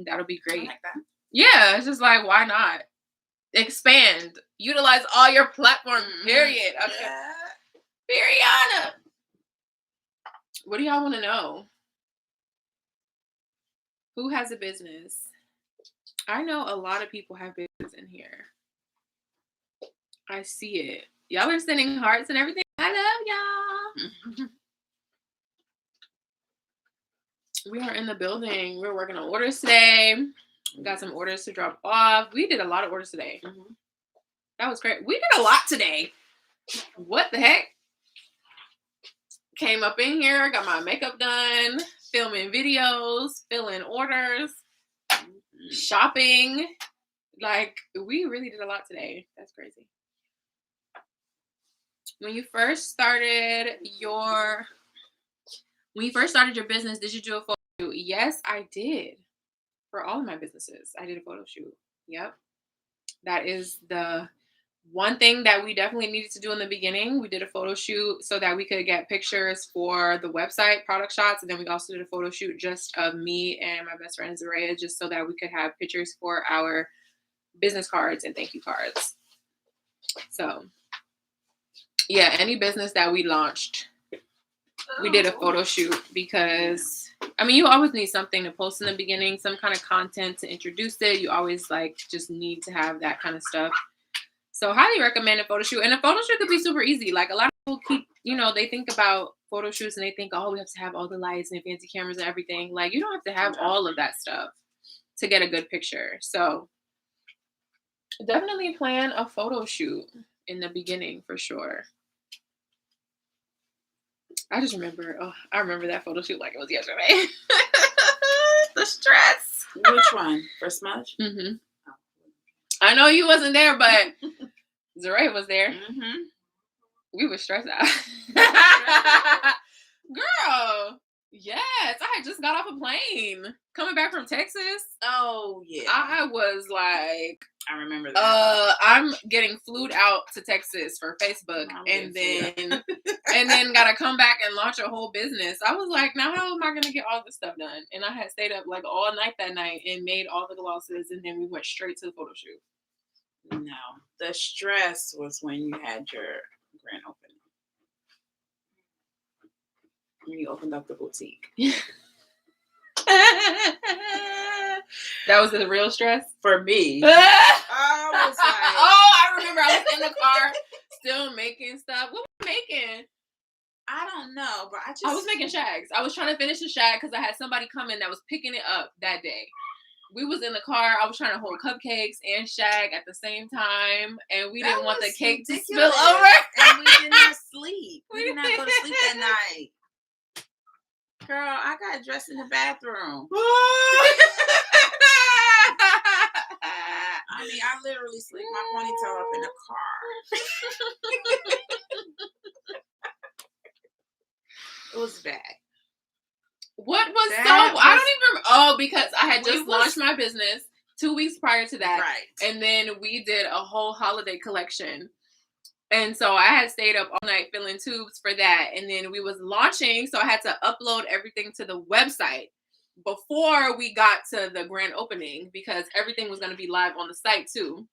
that'll be great. I like that. Yeah, it's just like, why not? Expand. Utilize all your platforms, period. Okay. Yeah. Period. What do y'all want to know? Who has a business? I know a lot of people have business in here. I see it. Y'all are sending hearts and everything. I love y'all. We are in the building. We're working on orders today. We got some orders to drop off. We did a lot of orders today. That was great. We did a lot today. What the heck? Came up in here, got my makeup done, filming videos, filling orders, shopping. Like, we really did a lot today. That's crazy. When you first started your business, did you do a photo shoot? Yes, I did. For all of my businesses, I did a photo shoot. Yep. That is the one thing that we definitely needed to do in the beginning. We did a photo shoot so that we could get pictures for the website, product shots, and then we also did a photo shoot just of me and my best friend Zaraya, just so that we could have pictures for our business cards and thank you cards. So yeah, any business that we launched, we did a photo shoot because, I mean, you always need something to post in the beginning, some kind of content to introduce it. You always like just need to have that kind of stuff. So highly recommend a photo shoot. And a photo shoot could be super easy. Like a lot of people they think about photo shoots and they think, oh, we have to have all the lights and fancy cameras and everything. Like you don't have to have all of that stuff to get a good picture. So definitely plan a photo shoot in the beginning for sure. I just remember, I remember that photo shoot like it was yesterday. The stress. Which one? For Smudge? Mm-hmm. I know you wasn't there, but Zaraya was there. Mm-hmm. We were stressed out. Girl, yes. I had just got off a plane coming back from Texas. Oh, yeah. I was like, I remember that. I'm getting flued out to Texas for Facebook and then gotta come back and launch a whole business. I was like, now how am I gonna get all this stuff done? And I had stayed up like all night that night and made all the glosses, and then we went straight to the photo shoot. No, the stress was when you had your grand opening. When you opened up the boutique. That was the real stress for me. I was like, I remember I was in the car still making stuff. What was I making? I don't know, but I was making shags. I was trying to finish the shag because I had somebody come in that was picking it up that day. We was in the car. I was trying to hold cupcakes and shag at the same time, and we didn't want the cake to spill over. And we did not sleep. We did not go to sleep that night. Girl, I got dressed in the bathroom. I mean, I literally slicked my ponytail up in the car. It was bad. What was I don't even because I had just launched my business 2 weeks prior to that. Right. And then we did a whole holiday collection. And so I had stayed up all night filling tubes for that. And then we was launching, so I had to upload everything to the website before we got to the grand opening because everything was going to be live on the site too.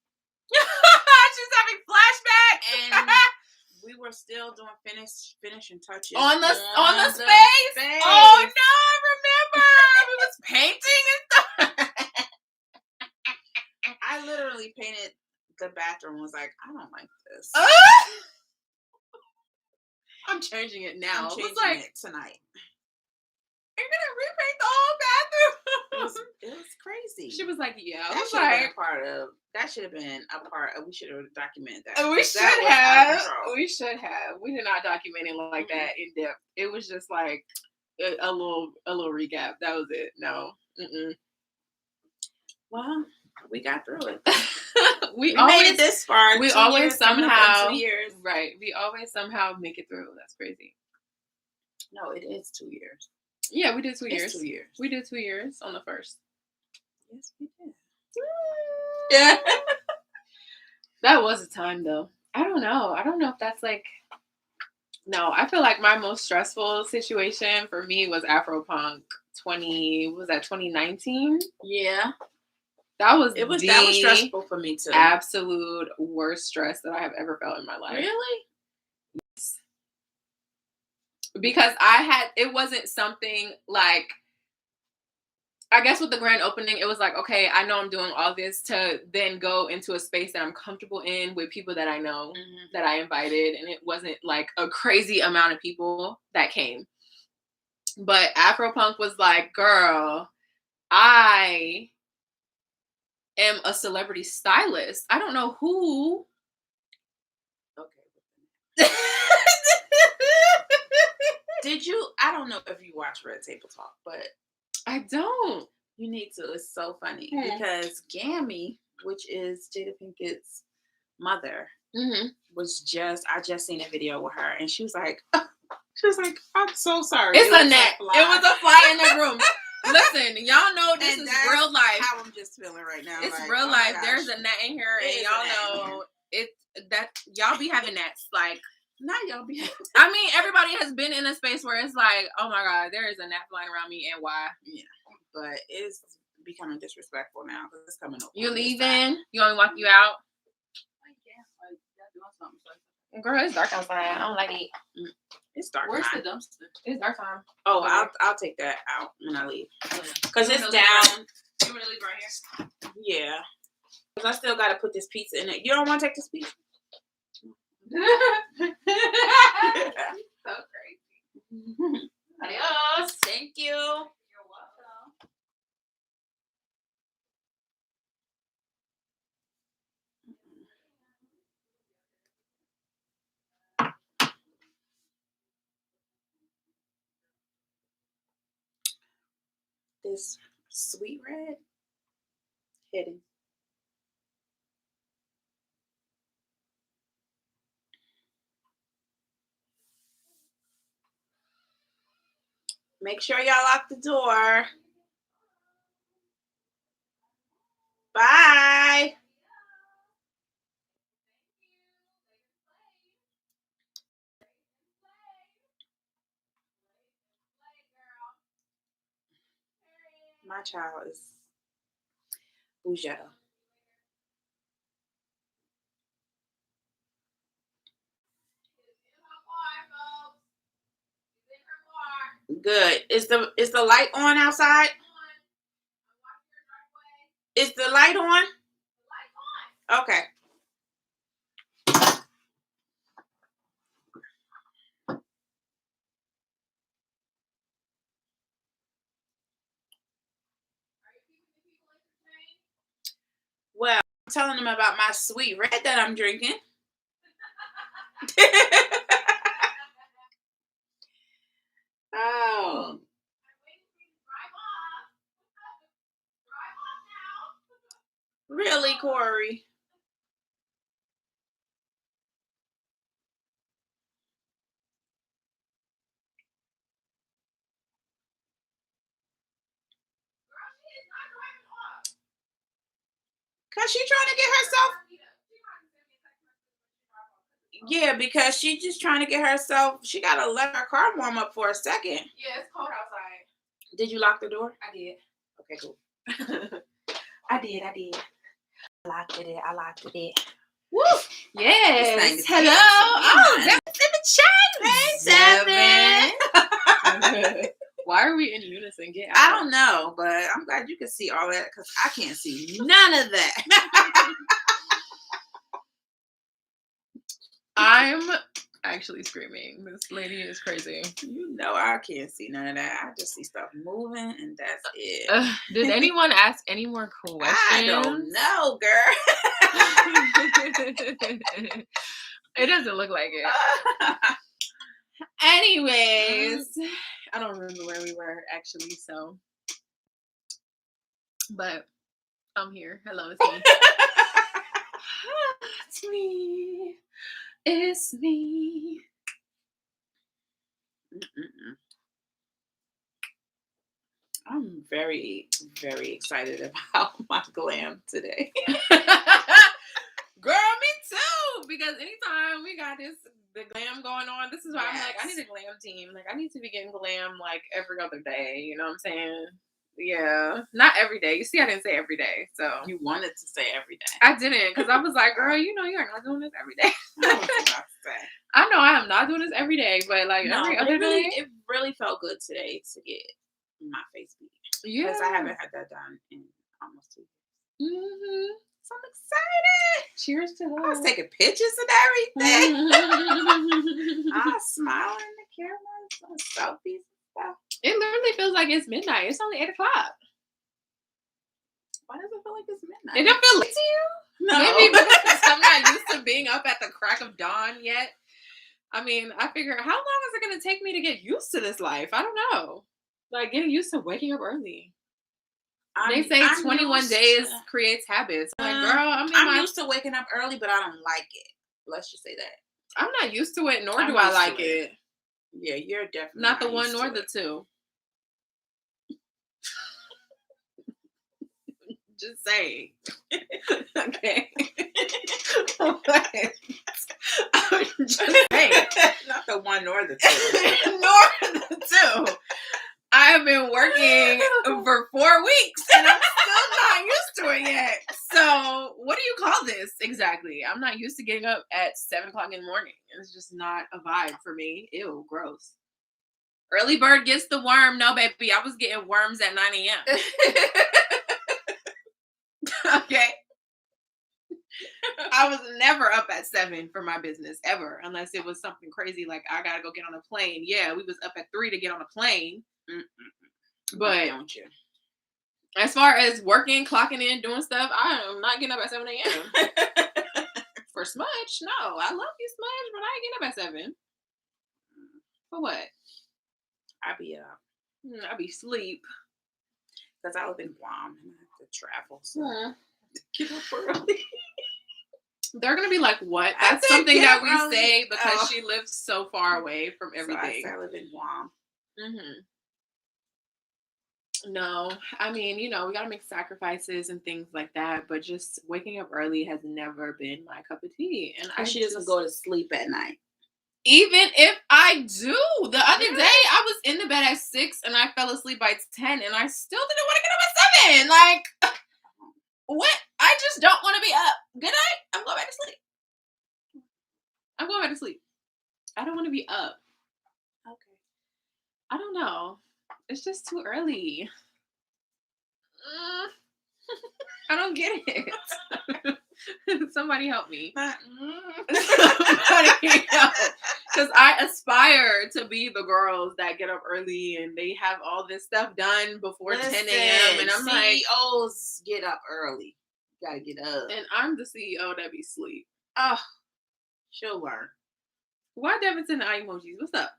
She's having flashbacks. And we were still doing finishing touches on the space. Oh no, I remember. We was painting and stuff. I literally painted the bathroom. Was like, I don't like this. I'm changing it now. I'm changing it tonight. You're gonna repaint the whole bathroom. It was crazy. She was like, yeah. That should have been a part of. That should have been a part of. We should have documented that. We should have. We should have. We did not document it like that in depth. It was just like a little recap. That was it. No. Mm-mm. Well, we got through it. we made it this far. We always somehow 2 years. Right. We always somehow make it through. That's crazy. No, it is 2 years. Yeah, we did 2 years. 2 years. We did 2 years on the 1st. Yes, we did. Yeah. That was a time though. I don't know if that's like. No, I feel like my most stressful situation for me was Afropunk 2019? Yeah. That was stressful for me too. Absolute worst stress that I have ever felt in my life. Really? Yes. Because it wasn't something like, I guess with the grand opening, it was like, okay, I know I'm doing all this to then go into a space that I'm comfortable in with people that I know, that I invited. And it wasn't like a crazy amount of people that came. But Afropunk was like, girl, I am a celebrity stylist. I don't know who I don't know if you watch Red Table Talk, but I don't. you need to. It's so funny because Gammy, which is Jada Pinkett's mother, I just seen a video with her, and she was like, I'm so sorry. It's a net. It was a fly in the room. Listen, y'all know this is real life. How I'm just feeling right now. It's like, real life. There's a net in here, and y'all know that y'all be having nets. Like, not y'all be. I mean, everybody has been in a space where it's like, oh my God, there is a net flying around me, and why? Yeah, but it's becoming disrespectful now because it's coming over. You leaving? You want me to walk you out? Girl, it's dark outside. I don't like it. It's dark. Where's the dumpster? It's dark time. Oh, I'll take that out when I leave because it's down. You want to leave right here? Yeah, because I still got to put this pizza in it. You don't want to take this pizza? So crazy. Adios. Thank you. You're welcome. This sweet red hitting. Make sure y'all lock the door. Bye. My child is Bougetta. Good. Is the light on outside? Is the light on? Okay. Well, I'm telling them about my sweet red that I'm drinking. Oh. Really, Kori? Because she's trying to get herself. Yeah, because she's just trying to get herself. She got to let her car warm up for a second. Yeah, it's cold outside. Did you lock the door? I did. Okay, cool. I did. I locked it. Woo! Yes. Hello. Oh, Devin's in the chat. Hey, Devin. Why are we in unison? Get out. I don't know, but I'm glad you can see all that because I can't see none of that. I'm actually screaming. This lady is crazy. You know I can't see none of that. I just see stuff moving and that's it. Did anyone ask any more questions? I don't know, girl. It doesn't look like it. Anyways, I don't remember where we were actually, so. But I'm here. Hello, it's me. It's me. It's me. I'm very, very excited about my glam today. Girl, me too. Because anytime we got the glam going on, this is why I'm like, I need a glam team. Like, I need to be getting glam like every other day. You know what I'm saying? Yeah. Not every day. You see, I didn't say every day. So you wanted to say every day. I didn't, because I was like, girl, you know you're not doing this every day. I know I am not doing this every day, but like every other day. It really felt good today to get my face beat. Yeah. Because I haven't had that done in almost 2 years. Mm-hmm. So I'm excited. Cheers to that. I was taking pictures and everything. I was smiling in the camera, some selfies and stuff. It literally feels like it's midnight. It's only 8:00. Why does it feel like it's midnight? It don't feel late to you? No. Maybe because I'm not used to being up at the crack of dawn yet. I mean, I figure, how long is it going to take me to get used to this life? I don't know. Like, getting used to waking up early. They say I'm 21 days creates habits. I'm like, girl, I'm used to waking up early, but I don't like it. Let's just say that. I'm not used to it, nor do I like it. Yeah, you're definitely not the one nor the two. Just saying. Okay. I'm just saying. Not the one nor the two. Nor the two. I have been working for 4 weeks and I'm still not used to it yet. So what do you call this exactly? I'm not used to getting up at 7 o'clock in the morning. It's just not a vibe for me. Ew, gross. Early bird gets the worm. No, baby. I was getting worms at 9 a.m. Okay. I was never up at 7 for my business ever, unless it was something crazy like I gotta go get on a plane. Yeah, we was up at 3 to get on a plane. But don't you? As far as working, clocking in, doing stuff, I am not getting up at 7 a.m. For Smudge, no. I love you, Smudge, but I ain't getting up at 7. For what? I be up. I be sleep. Because I live in Guam and I have to travel. So get up early. They're going to be like, what? That's something that we say because she lives so far away from everything. So I live in Guam. No, I mean, you know, we got to make sacrifices and things like that. But just waking up early has never been my cup of tea. And she doesn't go to sleep at night. Even if I do. The other day, I was in the bed at 6 and I fell asleep by 10 and I still didn't want to get up at 7. Like, what? I just don't want to be up. Good night. I'm going back to sleep. I'm going back to sleep. I don't want to be up. Okay. I don't know. It's just too early. I don't get it. Somebody help me. Somebody help. Because I aspire to be the girls that get up early and they have all this stuff done before 10 a.m. And I'm CEOs get up early. You gotta get up. And I'm the CEO that be asleep. Oh, she'll learn. Why Devin sending eye emojis? What's up?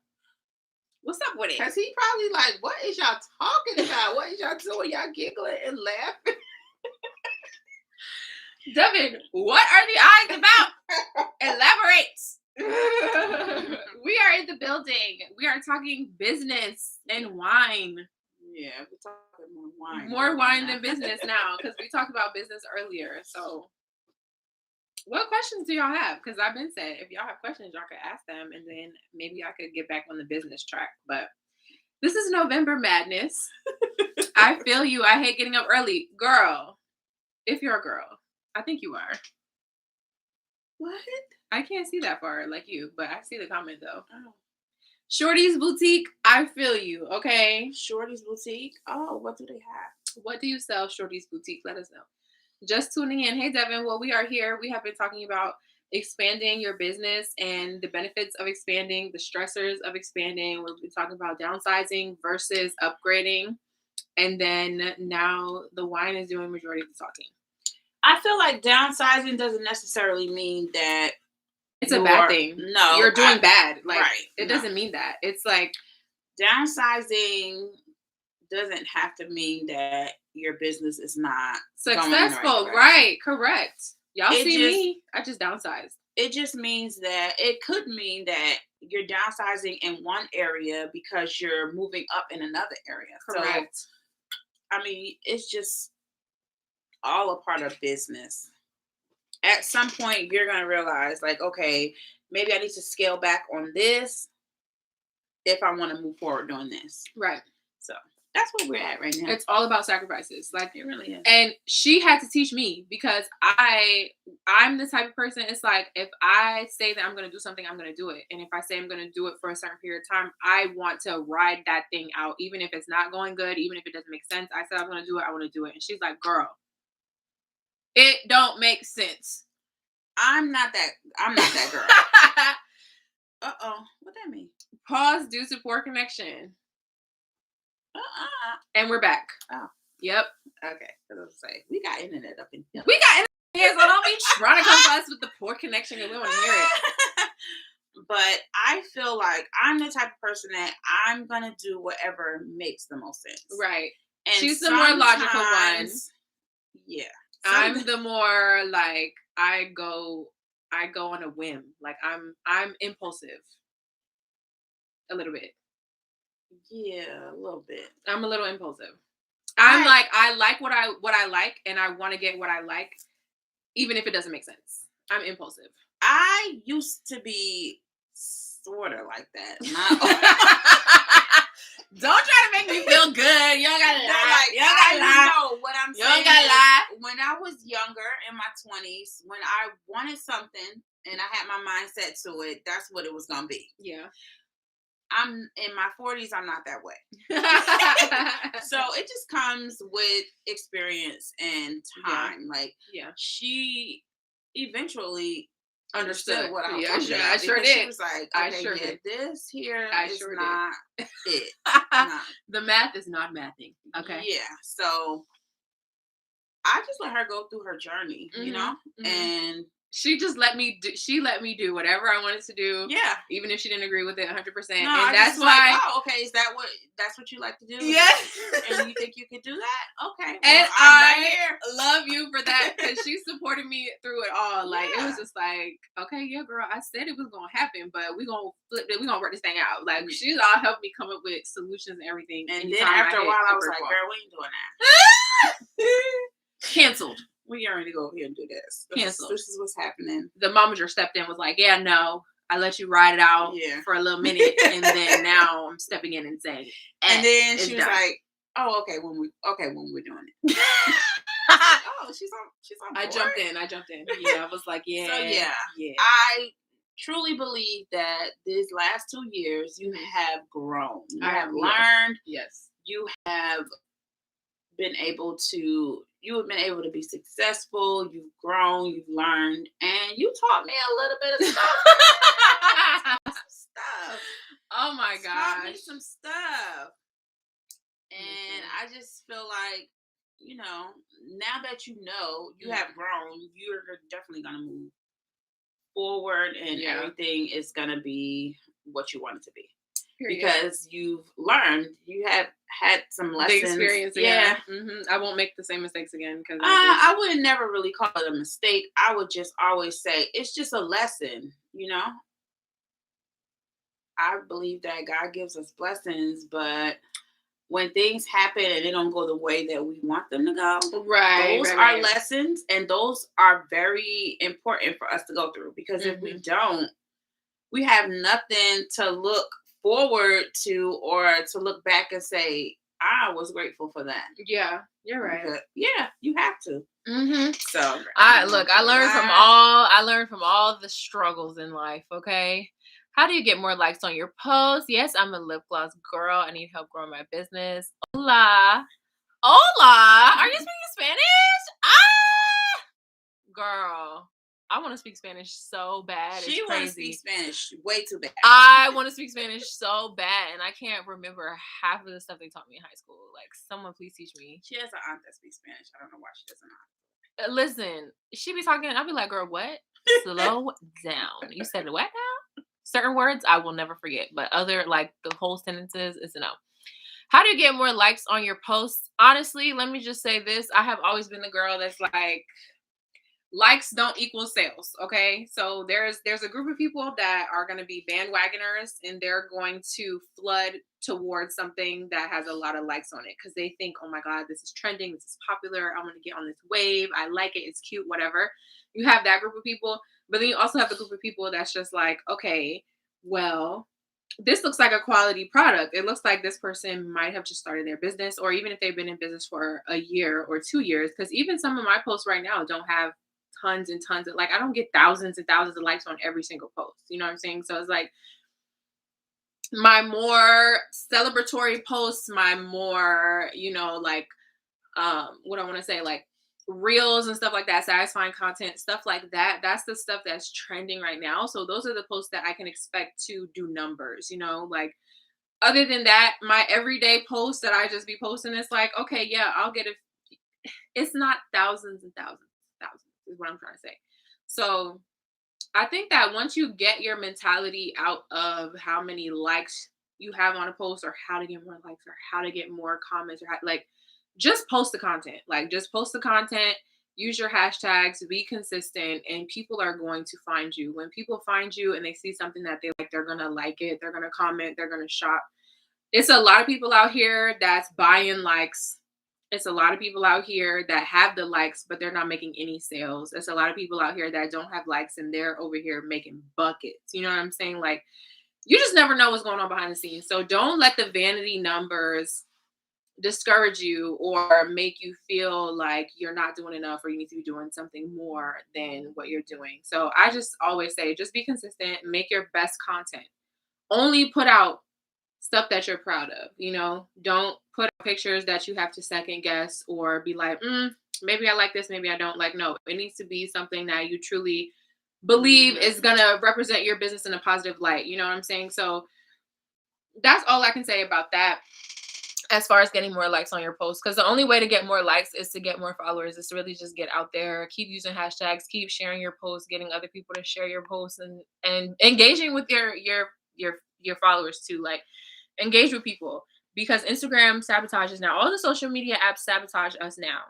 What's up with it? Because he probably like, what is y'all talking about? What is y'all doing? Y'all giggling and laughing? Devin, what are the eyes about? Elaborate. We are in the building. We are talking business and wine. Yeah, we're talking more wine. More wine than business now because we talked about business earlier. So what questions do y'all have? Because I've been said, if y'all have questions, y'all could ask them and then maybe I could get back on the business track. But this is November Madness. I feel you. I hate getting up early. Girl, if you're a girl, I think you are. What? I can't see that far like you, but I see the comment though. Oh. Shorty's Boutique, I feel you, okay? Shorty's Boutique? Oh, what do they have? What do you sell, Shorty's Boutique? Let us know. Just tuning in. Hey, Devin. Well, we are here. We have been talking about expanding your business and the benefits of expanding, the stressors of expanding. We've been talking about downsizing versus upgrading. And then now the wine is doing majority of the talking. I feel like downsizing doesn't necessarily mean that it's a bad thing. No. You're doing bad. Like, right. It doesn't mean that. It's like downsizing doesn't have to mean that your business is not successful. Right. Correct. Y'all see me? I just downsized. It just means that it could mean that you're downsizing in one area because you're moving up in another area. Correct. So, I mean, it's just all a part of business. At some point, you're going to realize, like, okay, maybe I need to scale back on this if I want to move forward doing this. Right. So that's where we're at right now. It's all about sacrifices. Like, it really is. And she had to teach me because I'm the type of person, it's like, if I say that I'm going to do something, I'm going to do it. And if I say I'm going to do it for a certain period of time, I want to ride that thing out. Even if it's not going good, even if it doesn't make sense, I said I'm going to do it, I want to do it. And she's like, girl, it don't make sense. I'm not that girl. Uh-oh. What that mean? Pause due to poor connection. And we're back. Oh. Yep. Okay. I was gonna say, we got internet up in here. We got internet here, so don't be trying to come to us with the poor connection and we want to hear it. But I feel like I'm the type of person that I'm gonna do whatever makes the most sense. Right. And she's the more logical one. Yeah. I'm the more like I go on a whim. Like I'm impulsive. A little bit. Yeah, a little bit. I'm a little impulsive. I like what I like, and I want to get what I like, even if it doesn't make sense. I'm impulsive. I used to be sort of like that. Don't try to make me feel good. You don't gotta lie. You don't gotta lie. No, what I'm saying. You don't gotta lie. When I was younger, in my 20s, when I wanted something and I had my mindset to it, that's what it was gonna be. Yeah. I'm in my 40s. I'm not that way. So it just comes with experience and time. Yeah. Like, yeah, she eventually understood what I was yeah, talking about. I sure did. She was like, I okay, sure yeah, did. this here I is sure not it. No. The math is not mathing. Okay. Yeah. So I just let her go through her journey, you know, and she just let me do whatever I wanted to do. Yeah. Even if she didn't agree with it 100%. No, and that's why. Like, oh, okay. That's what you like to do? Yes. And you think you could do that? Okay. Well, and I love you for that, because she supported me through it all. Like, it was just like, okay, yeah, girl, I said it was gonna happen, but we're gonna flip it. We're gonna work this thing out. Like, she's all helped me come up with solutions and everything. And then after a while, I was like, girl, we ain't doing that. Canceled. We are ready to go over here and do this. Canceled. This is what's happening. The momager stepped in, was like, yeah, no, I let you ride it out for a little minute, and then now I'm stepping in and saying, and then she was like, oh, okay, when we're doing it. Oh, she's on board. I jumped in. Yeah, I was like, yeah. So yeah. I truly believe that these last 2 years you have grown. You have learned. Yes. You have been able to be successful. You've grown, you've learned, and you taught me a little bit of stuff. Oh my gosh. Taught me some stuff. And I just feel like, you know, now that you know you have grown, you're definitely going to move forward, and everything is going to be what you want it to be. Period. Because you've learned, you have had some lessons. The experience, yeah. I won't make the same mistakes again. Because I would never really call it a mistake. I would just always say it's just a lesson, you know? I believe that God gives us blessings, but when things happen and they don't go the way that we want them to go, those are lessons, and those are very important for us to go through. Because if we don't, we have nothing to look forward to, or to look back and say, I was grateful for that. Yeah, you're right. Because, yeah, you have to. So I learned from all the struggles in life. Okay. How do you get more likes on your posts? Yes, I'm a lip gloss girl. I need help growing my business. Hola. Are you speaking Spanish? Girl, I want to speak Spanish so bad. She wants to speak Spanish way too bad. I want to speak Spanish so bad, and I can't remember half of the stuff they taught me in high school. Like, someone please teach me. She has an aunt that speaks Spanish. I don't know why she doesn't know. Listen, she be talking, I'll be like, girl, what? Slow down. You said what now? Certain words I will never forget, but other, like, the whole sentences is a no. How do you get more likes on your posts? Honestly, let me just say this. I have always been the girl that's like, likes don't equal sales. Okay. So there's a group of people that are going to be bandwagoners, and they're going to flood towards something that has a lot of likes on it, because they think, oh my God, this is trending. This is popular. I want to get on this wave. I like it. It's cute, whatever. You have that group of people, but then you also have the group of people that's just like, okay, well, this looks like a quality product. It looks like this person might have just started their business, or even if they've been in business for a year or 2 years, because even some of my posts right now don't have tons and tons of, like, I don't get thousands and thousands of likes on every single post. You know what I'm saying? So it's like, my more celebratory posts, my more, you know, like, what I want to say, like reels and stuff like that, satisfying content, stuff like that. That's the stuff that's trending right now. So those are the posts that I can expect to do numbers, you know, like, other than that, my everyday posts that I just be posting, it's like, okay, yeah, I'll get it. It's not thousands and thousands is what I'm trying to say. So I think that once you get your mentality out of how many likes you have on a post, or how to get more likes, or how to get more comments, or like, just post the content. Like, just post the content, use your hashtags, be consistent, and people are going to find you. When people find you and they see something that they like, they're going to like it, they're going to comment, they're going to shop. It's a lot of people out here that's buying likes. It's a lot of people out here that have the likes, but they're not making any sales. It's a lot of people out here that don't have likes and they're over here making buckets. You know what I'm saying? Like, you just never know what's going on behind the scenes. So don't let the vanity numbers discourage you or make you feel like you're not doing enough, or you need to be doing something more than what you're doing. So I just always say, just be consistent, make your best content. Only put out stuff that you're proud of. Don't put out pictures that you have to second guess or be like, maybe I like this, maybe I don't. Like, no, it needs to be something that you truly believe is gonna represent your business in a positive light. You know what I'm saying? So that's all I can say about that as far as getting more likes on your posts, because the only way to get more likes is to get more followers. It's to really just get out there, keep using hashtags, keep sharing your posts, getting other people to share your posts, and engaging with your followers too. Like, engage with people, because Instagram sabotages now. All the social media apps sabotage us now.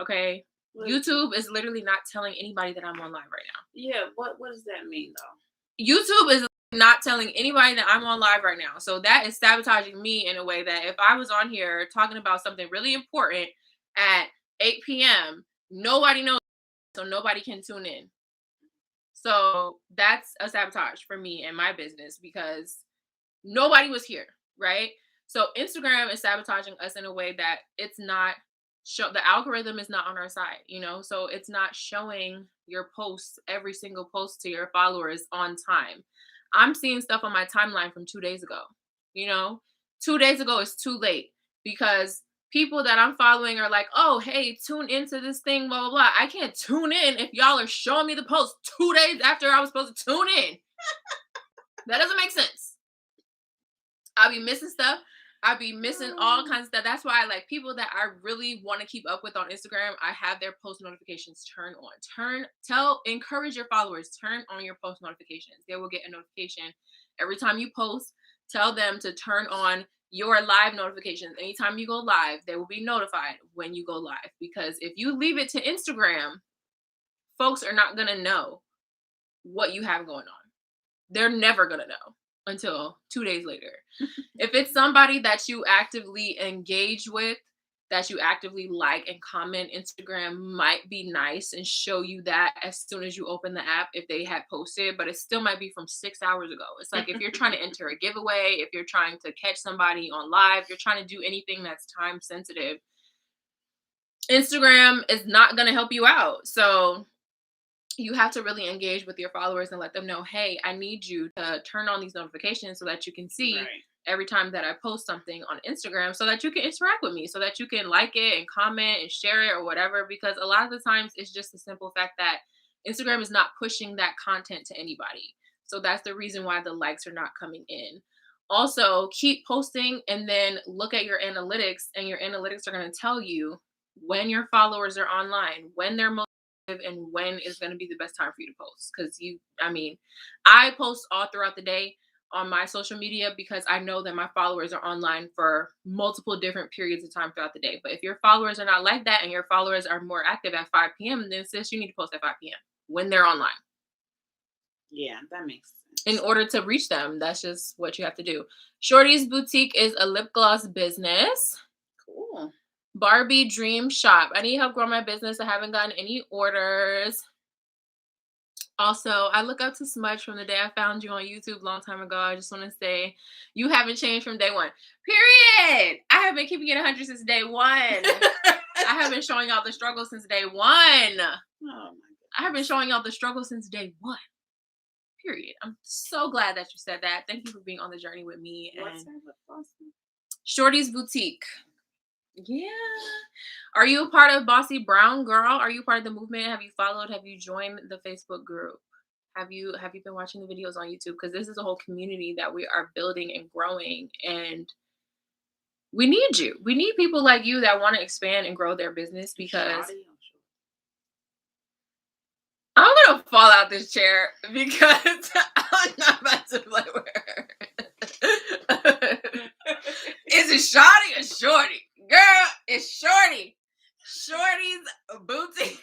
Okay? YouTube is literally not telling anybody that I'm on live right now. Yeah, what does that mean though? YouTube is not telling anybody that I'm on live right now. So that is sabotaging me in a way that if I was on here talking about something really important at 8 p.m., nobody knows, so nobody can tune in. So that's a sabotage for me and my business, because nobody was here, right? So Instagram is sabotaging us in a way that it's not the algorithm is not on our side, so it's not showing your posts, every single post, to your followers on time. I'm seeing stuff on my timeline from 2 days ago. 2 days ago is too late, because people that I'm following are like, oh, hey, tune into this thing, blah, blah, blah. I can't tune in if y'all are showing me the post 2 days after I was supposed to tune in. That doesn't make sense. I'll be missing stuff. I'll be missing all kinds of stuff. That's why, like, people that I really want to keep up with on Instagram, I have their post notifications turned on. Encourage your followers, turn on your post notifications. They will get a notification every time you post. Tell them to turn on your live notifications. Anytime you go live, they will be notified when you go live. Because if you leave it to Instagram, folks are not going to know what you have going on. They're never going to know until 2 days later. If it's somebody that you actively engage with, that you actively like and comment, Instagram might be nice and show you that as soon as you open the app if they had posted, but it still might be from 6 hours ago. It's like, if you're trying to enter a giveaway, if you're trying to catch somebody on live, you're trying to do anything that's time sensitive, Instagram is not going to help you out. So you have to really engage with your followers and let them know, hey, I need you to turn on these notifications so that you can see every time that I post something on Instagram, so that you can interact with me, so that you can like it and comment and share it or whatever. Because a lot of the times it's just the simple fact that Instagram is not pushing that content to anybody. So that's the reason why the likes are not coming in. Also, keep posting and then look at your analytics, and your analytics are going to tell you when your followers are online, when they're most, and when is going to be the best time for you to post. Because I post all throughout the day on my social media, because I know that my followers are online for multiple different periods of time throughout the day. But if your followers are not like that, and your followers are more active at 5 p.m., then sis, you need to post at 5 p.m. when they're online. Yeah, that makes sense. In order to reach them, that's just what you have to do. Shorty's Boutique is a lip gloss business. Cool. Barbie Dream Shop. I need help grow my business. I haven't gotten any orders. Also, I look up to Smudge from the day I found you on YouTube a long time ago. I just want to say you haven't changed from day one. Period. I have been keeping it 100 since day one. I have been showing y'all the struggle since day one. Oh my God. I have been showing y'all the struggle since day one. Period. I'm so glad that you said that. Thank you for being on the journey with me. What's And that? Shorty's Boutique. Yeah. Are you a part of Bossy Brown Girl? Are you part of the movement? Have you followed? Have you joined the Facebook group? Have you been watching the videos on YouTube? Because this is a whole community that we are building and growing, and we need you. We need people like you that want to expand and grow their business, because I don't give a fall out this chair because I'm not about to play with her. Is it Shorty or Shorty? Girl, it's Shorty. Shorty's booty.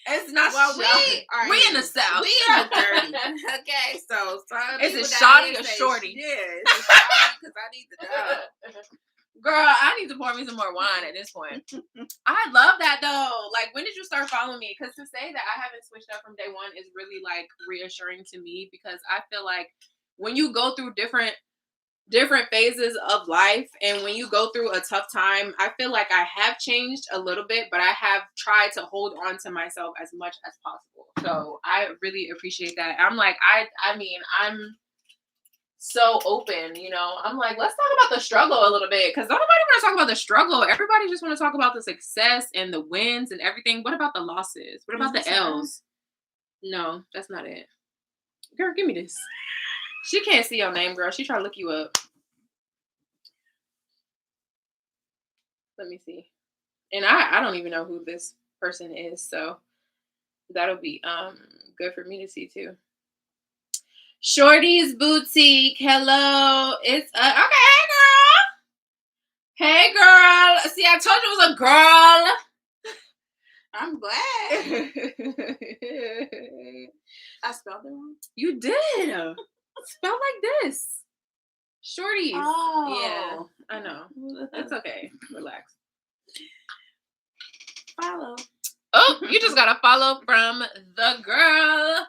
It's not Shorty. We in the South. We in the dirty. Okay, so is it Shorty or Shorty? Yeah, it's a Shorty because I need to know. Girl, I need to pour me some more wine at this point. I love that though. Like, when did you start following me? Because to say that I haven't switched up from day one is really like reassuring to me, because I feel like when you go through different phases of life and when you go through a tough time, I feel like I have changed a little bit, but I have tried to hold on to myself as much as possible. So I really appreciate that. I'm like, I mean, I'm so open, you know. I'm like, let's talk about the struggle a little bit, because nobody want to talk about the struggle. Everybody just want to talk about the success and the wins and everything. What about the losses? What about the L's? No, that's not it. Girl, give me this. She can't see your name, girl. She try to look you up. Let me see. And I don't even know who this person is, so that'll be good for me to see too. Shorty's Boutique. Hello. It's okay, hey girl. See, I told you it was a girl. I'm glad. I spelled it wrong. You did. Spelled like this. Shorties. Oh. Yeah, I know. It's okay. Relax. Follow. Oh, you just got a follow from the girl.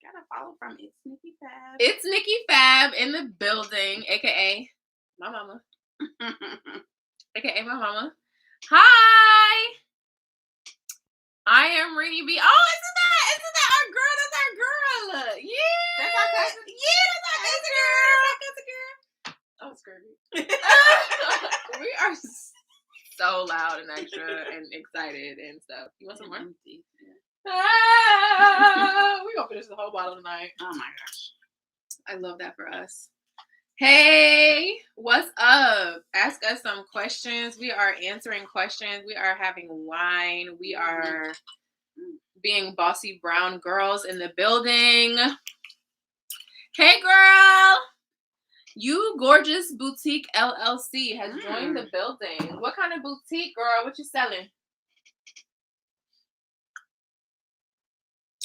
Got a follow from It's Nikki Fab. It's Nikki Fab in the building, aka my mama. AKA my mama. Hi. I am Rainy B. Oh, isn't that our girl? That's our girl. Yeah. That's our cousin. Yeah, that's our cousin girl. Oh, screaming. We are so loud and extra and excited and stuff. You want some more? We're gonna finish the whole bottle tonight. Oh my gosh. I love that for us. Hey, what's up? Ask us some questions. We are answering questions. We are having wine. We are being bossy brown girls in the building. Hey, girl. You Gorgeous Boutique LLC has joined the building. What kind of boutique, girl? What you selling?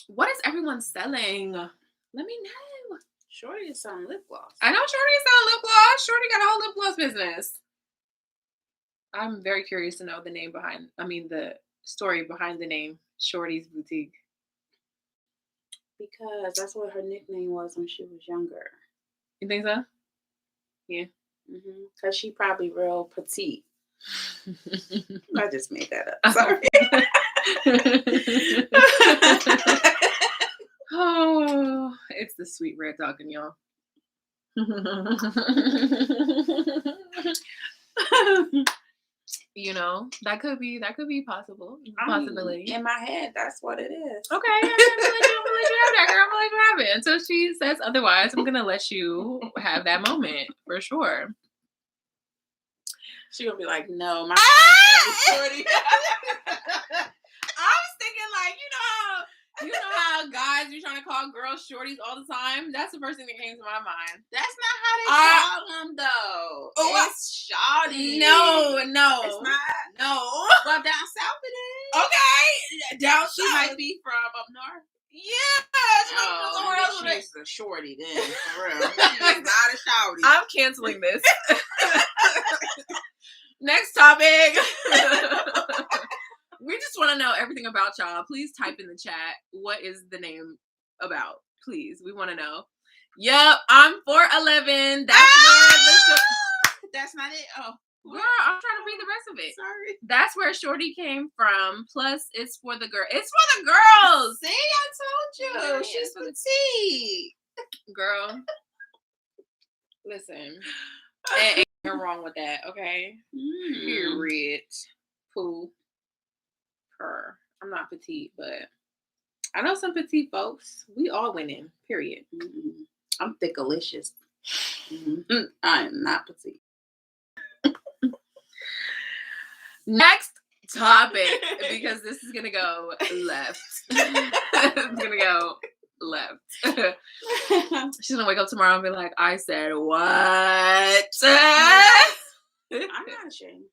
What is everyone selling? Let me know. Shorty is selling lip gloss. I know Shorty is selling lip gloss. Shorty got a whole lip gloss business. I'm very curious to know the story behind the name Shorty's Boutique. Because that's what her nickname was when she was younger. You think so? Yeah. Because she probably real petite. I just made that up. Sorry. Oh, it's the sweet red talking, y'all. You know, that could be possible. Possibility. In my head, that's what it is. Okay, I'm gonna let you have that, girl. I'm gonna let you have it until she says otherwise. I'm gonna let you have that moment for sure. She gonna be like, no, my Shorty. I was thinking, like, you know how guys be trying to call girls shorties all the time? That's the first thing that came to my mind. That's not how they call them, though. It's shawty. No. It's not. No. Well, down south it is. Okay. Down She south. might be from up north. Yeah. She's a shorty then, for real. She's not a shawty. I'm canceling this. Next topic. We just want to know everything about y'all. Please type in the chat. What is the name about? Please. We want to know. Yep. I'm 4'11". That's not it. Oh. Girl, I'm trying to read the rest of it. Sorry. That's where Shorty came from. Plus, it's for the girl. It's for the girls. See, I told you. Yeah, She's petite. Girl. Listen. Ain't nothing wrong with that, okay? Period. Poo. Purr. I'm not petite, but I know some petite folks. We all winning. Period. I'm thickalicious. I am not petite. Next Stop it, because this is gonna go left. It's gonna go left. She's gonna wake up tomorrow and be like, I said what? I'm not ashamed.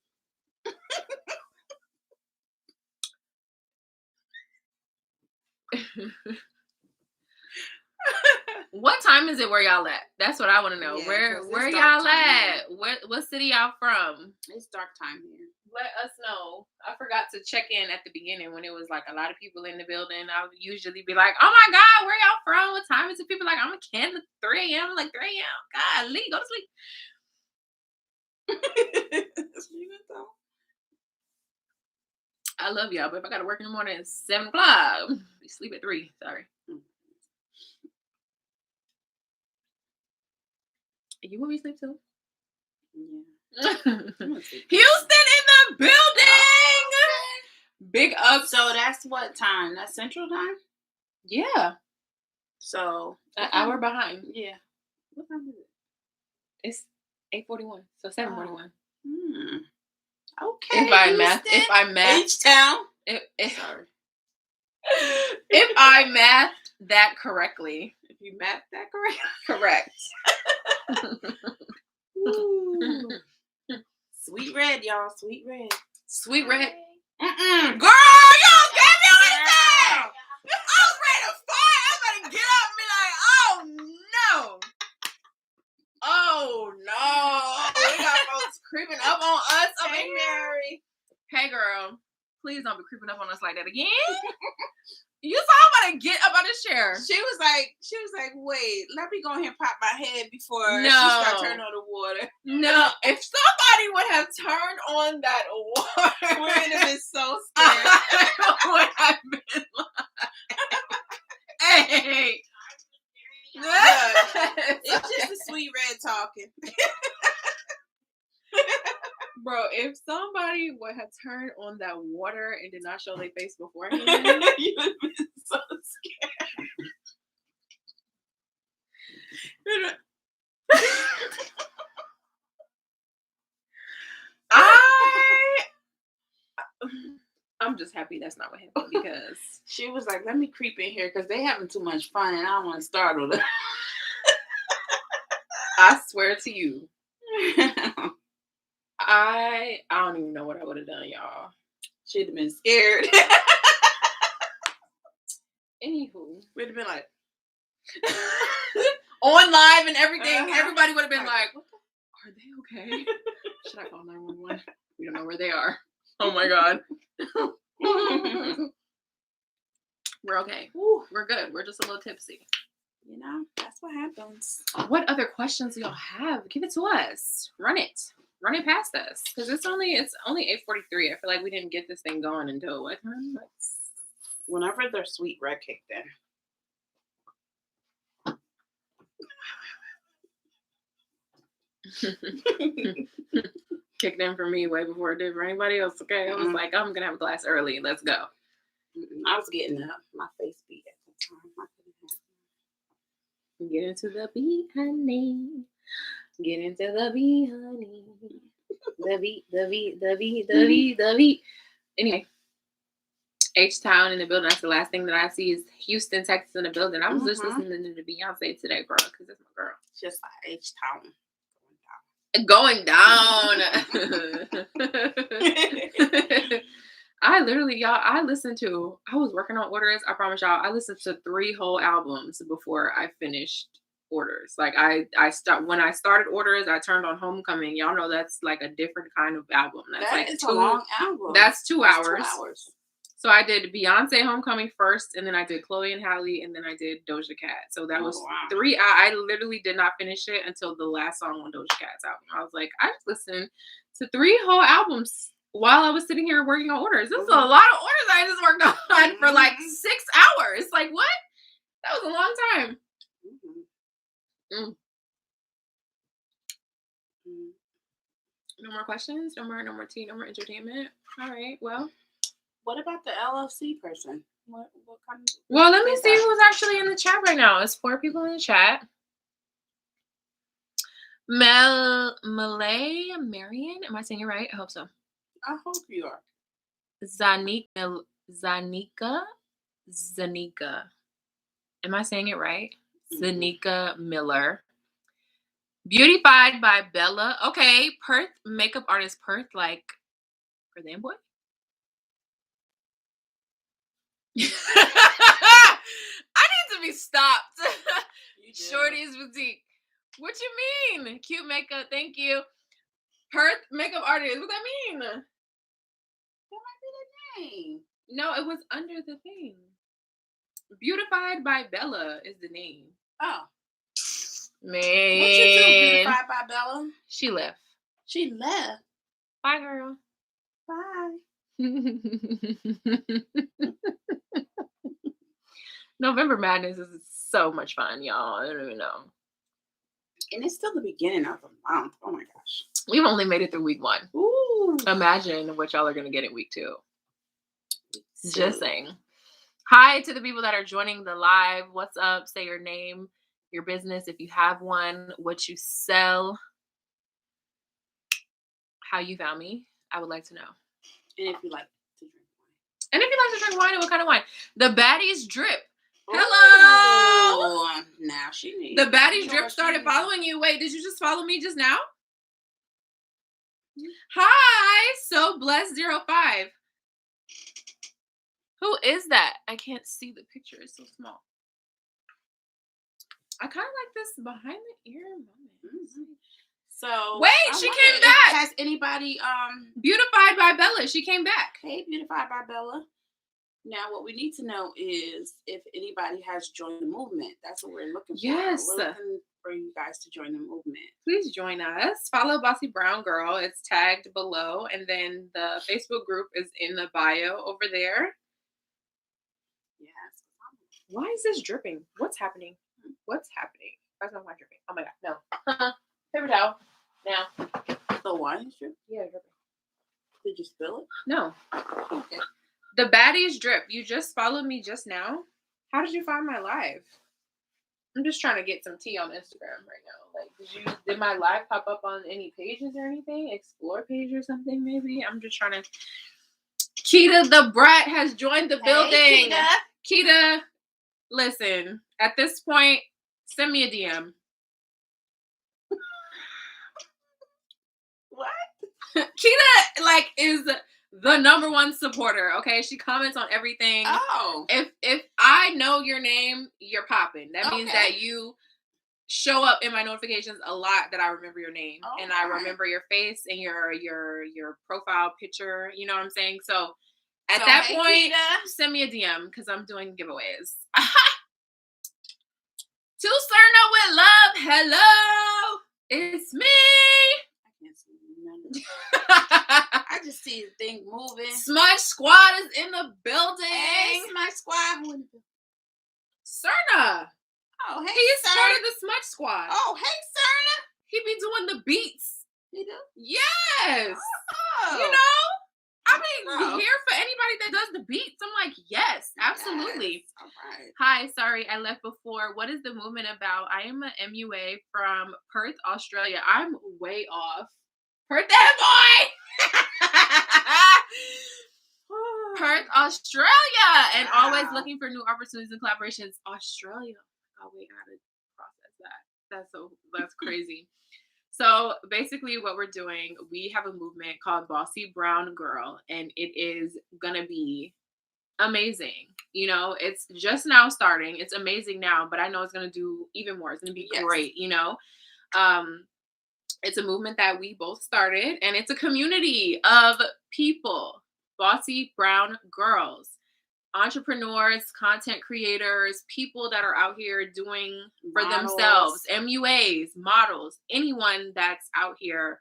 What time is it where y'all at? That's what I want to know. Yeah, where 'cause it's y'all dark time at? What city y'all from? It's dark time here. Let us know. I forgot to check in at the beginning when it was like a lot of people in the building. I would usually be like, oh my God, where y'all from? What time is it? People like, I'm a Canada, 3 a.m. I'm like, 3 a.m. God, Lee, go to sleep. I love y'all, but if I got to work in the morning at 7 o'clock, we sleep at 3. Sorry. You want me to sleep too? Yeah. Houston in the building! Big up. So that's what time? That's Central Time? Yeah. So An hour behind. Yeah. What time is it? It's 8:41. So 7:41. Okay. If I math H-Town. Sorry. If I mathed that correctly. If you math that correct. Correct. Ooh. Sweet red, y'all. Sweet red. Sweet red. Mm-mm. Girl, y'all gave me everything. I was ready to fight. I'm about to get up and be like, oh no. Oh no. We got folks creeping up on us up in here. Hey girl, please don't be creeping up on us like that again. You saw I'm about to get up out of the chair. She was like, wait, let me go ahead and pop my head before she No. start turning on the water. No, if somebody would have turned on that water, we would have been so scared. I would have been like, hey. It's just a sweet red talking. Bro, if somebody would have turned on that water and did not show their face beforehand, you would have been so scared. I'm just happy that's not what happened, because she was like, let me creep in here because they having too much fun and I don't want to startle them. I swear to you, I don't even know what I would have done, y'all. She'd have been scared. Anywho, we'd have been like on live and everything. Everybody would have been like, are they okay? Should I call 911? We don't know where they are. Oh my God. We're okay. We're good. We're just a little tipsy. You know, that's what happens. What other questions do y'all have? Give it to us. Run it past us, because it's only 8:43. I feel like we didn't get this thing going until what time? Whenever their sweet red kicked in. Kicked in for me way before it did for anybody else. Okay, I was like, I'm gonna have a class early. Let's go. I was getting up. My face beat at the time. Get into the beat, honey. Get into the beat, honey. The beat. Anyway, H-Town in the building. That's the last thing that I see is Houston, Texas in the building. I was just listening to Beyonce today, girl, because that's my girl. Just like H-Town. Going down. I was working on orders. I promise y'all, I listened to 3 whole albums before I finished orders. Like when I started orders, I turned on Homecoming. Y'all know that's like a different kind of album. That's like a long album. That's 2 hours. So I did Beyonce Homecoming first, and then I did Chloe and Halle, and then I did Doja Cat. So that was 3. I literally did not finish it until the last song on Doja Cat's album. I was like, I just listened to 3 whole albums while I was sitting here working on orders. This is a lot of orders I just worked on for like 6 hours. Like, what? That was a long time. No more questions? No more tea? No more entertainment? All right, well. What about the LLC person? What kind of? Well, let me see who's actually in the chat right now. It's 4 people in the chat. Malay Marion. Am I saying it right? I hope so. I hope you are. Zanika. Am I saying it right? Zanika Miller. Beautified by Bella. Okay, Perth makeup artist Perth, like for them boy. I need to be stopped. Shorty's boutique. What you mean? Cute makeup. Thank you. Perth makeup artist. What that mean? That might be the name. No, it was under the thing. Beautified by Bella is the name. Oh. Man. What you do, Beautified by Bella? She left. She left. Bye, girl. Bye. November Madness is so much fun, y'all. I don't even know. And it's still the beginning of the month. Oh my gosh. We've only made it through week 1. Ooh. Imagine what y'all are going to get in week 2. So, Just saying. Hi to the people that are joining the live. What's up? Say your name, your business, if you have one, what you sell, how you found me. I would like to know. And if you like to drink wine. And if you like to drink wine, what kind of wine? The Baddies Drip. Hello. Ooh, now she needs. The Baddies Drip started following you. Wait, did you just follow me just now? Hi, So Blessed 05. Who is that? I can't see the picture. It's so small. I kind of like this behind the ear moment. Mm-hmm. So wait, she came back. Has anybody Beautified by Bella? She came back. Hey, Beautified by Bella. Now, what we need to know is if anybody has joined the movement. That's what we're looking for. Yes. We're looking for you guys to join the movement. Please join us. Follow Bossy Brown Girl. It's tagged below. And then the Facebook group is in the bio over there. Yes. Why is this dripping? What's happening? What's happening? Why is my wine dripping? Oh my God, no. Paper towel. Now. The wine is dripping? Yeah, dripping. Did you spill it? No. Okay. The Baddies Drip. You just followed me just now? How did you find my live? I'm just trying to get some tea on Instagram right now. Like, did my live pop up on any pages or anything? Explore page or something maybe? I'm just trying to. Keita the Brat has joined the building. Keita. Keita, listen. At this point, send me a DM. What? Keita, like, is the number one supporter, okay? She comments on everything. Oh. If I know your name, you're popping. That means that you show up in my notifications a lot, that I remember your name. Oh, and I remember your face and your profile picture. You know what I'm saying? So at that point, Keita, send me a DM because I'm doing giveaways. To Cerna with love. Hello. It's me. I just see the thing moving. Smudge Squad is in the building. Hey, Smudge Squad. Cerna. Oh, hey, He's part of the Smudge Squad. Oh, hey, Cerna. He be doing the beats. He do? Yes. Oh. You know? I mean, here for anybody that does the beats. I'm like, yes, absolutely. Yes. All right. Hi, sorry, I left before. What is the movement about? I am an MUA from Perth, Australia. I'm way off. Perth that boy! Perth, Australia! And always looking for new opportunities and collaborations. Australia. Oh, wait, I gotta process that. That's crazy. So basically what we're doing, we have a movement called Bossy Brown Girl, and it is gonna be amazing. You know, it's just now starting. It's amazing now, but I know it's gonna do even more. It's gonna be great, you know. It's a movement that we both started, and it's a community of people, bossy brown girls, entrepreneurs, content creators, people that are out here doing for themselves, MUAs, models, anyone that's out here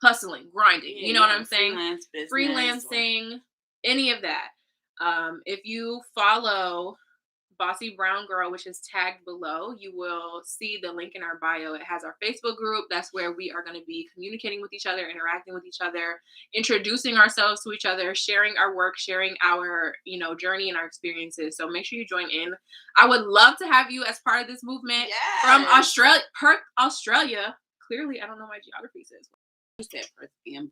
hustling, grinding. You know what I'm saying? Freelancing, any of that. If you follow Bossy Brown Girl, which is tagged below, you will see the link in our bio. It has our Facebook group. That's where we are going to be communicating with each other, interacting with each other, introducing ourselves to each other, sharing our work, sharing our, journey and our experiences. So make sure you join in. I would love to have you as part of this movement from Australia, Perth, Australia. Clearly, I don't know my geography says. You said Perth and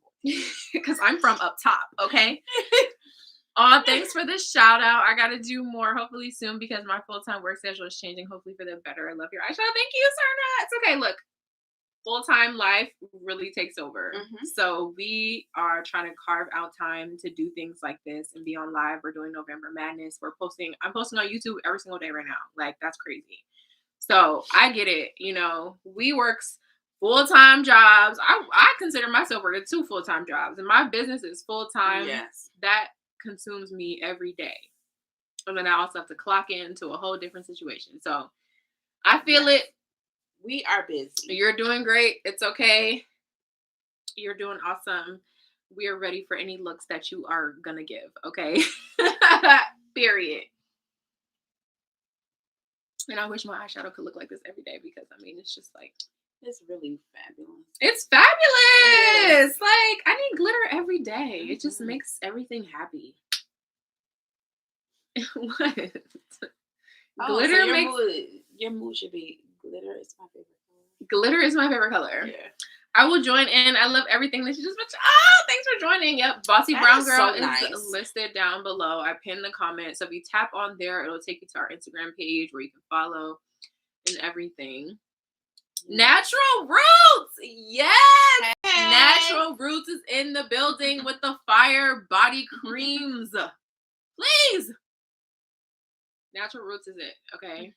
because I'm from up top, okay? Oh, thanks for the shout out. I got to do more hopefully soon because my full-time work schedule is changing, hopefully for the better. I love your eyeshadow. Thank you, Serna. It's okay. Look, full-time life really takes over. So we are trying to carve out time to do things like this and be on live. We're doing November Madness. I'm posting on YouTube every single day right now. Like, that's crazy. So I get it. You know, we works full-time jobs. I consider myself working 2 full-time jobs, and my business is full-time. Yes. That consumes me every day. And then I also have to clock into a whole different situation. So I feel it. We are busy. You're doing great. It's okay. You're doing awesome. We are ready for any looks that you are gonna give. Okay. Period. And I wish my eyeshadow could look like this every day because I mean it's just like it's really fabulous. It's fabulous. Like I need glitter every day. It just makes everything happy. What? Glitter so makes your mood should be glitter is my favorite color. Glitter is my favorite color. Yeah. I will join in. I love everything that you just mentioned. Oh, thanks for joining. Yep. Bossy Brown Girl is listed down below. I pinned the comment. So if you tap on there, it'll take you to our Instagram page where you can follow and everything. Natural Roots. Yes. Hey. Natural Roots is in the building with the fire body creams. Please. Natural Roots is it. Okay.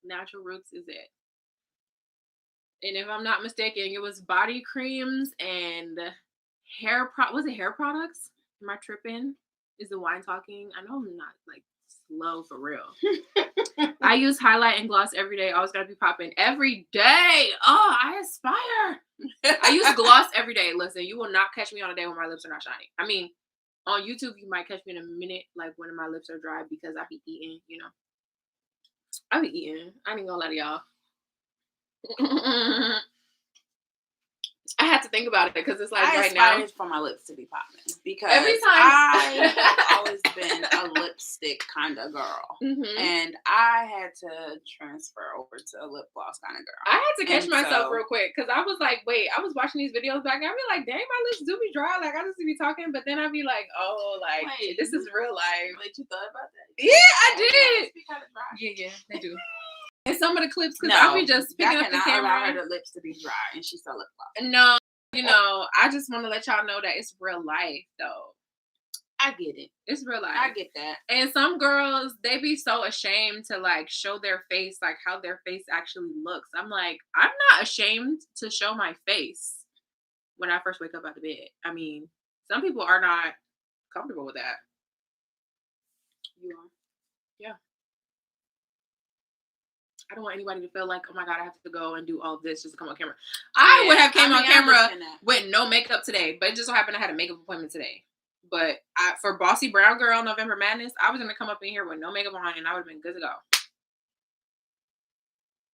Natural Roots is it. And if I'm not mistaken, it was body creams and was it hair products? Am I tripping? Is the wine talking? I know I'm not like slow for real. I use highlight and gloss every day. Always gotta be popping every day. Oh, I aspire. I use gloss every day. Listen, you will not catch me on a day when my lips are not shining. I mean, on YouTube, you might catch me in a minute, like when my lips are dry because I be eating, you know. I be eating. I ain't gonna lie to y'all. I had to think about it because it's like right now. For my lips to be popping because every time I have always been a lipstick kind of girl, and I had to transfer over to a lip gloss kind of girl. I had to catch myself real quick because I was like, wait, I was watching these videos back and I'd be like, dang, my lips do be dry. Like I just be talking, but then I'd be like, oh, like wait, this is real life. Wait, you thought about that? Yeah, I did. Yeah, they do. And some of the clips, because I'll be just picking up the camera. Allow her lips to be dry, and she still lip gloss. No, you know, I just want to let y'all know that it's real life, though. I get it. It's real life. I get that. And some girls, they be so ashamed to like show their face, like how their face actually looks. I'm like, I'm not ashamed to show my face when I first wake up out of bed. I mean, some people are not comfortable with that. You are? Yeah. I don't want anybody to feel like, oh my God, I have to go and do all this just to come on camera. I would have came on camera with no makeup today, but it just so happened I had a makeup appointment today. But for Bossy Brown Girl November Madness, I was going to come up in here with no makeup on and I would have been good to go.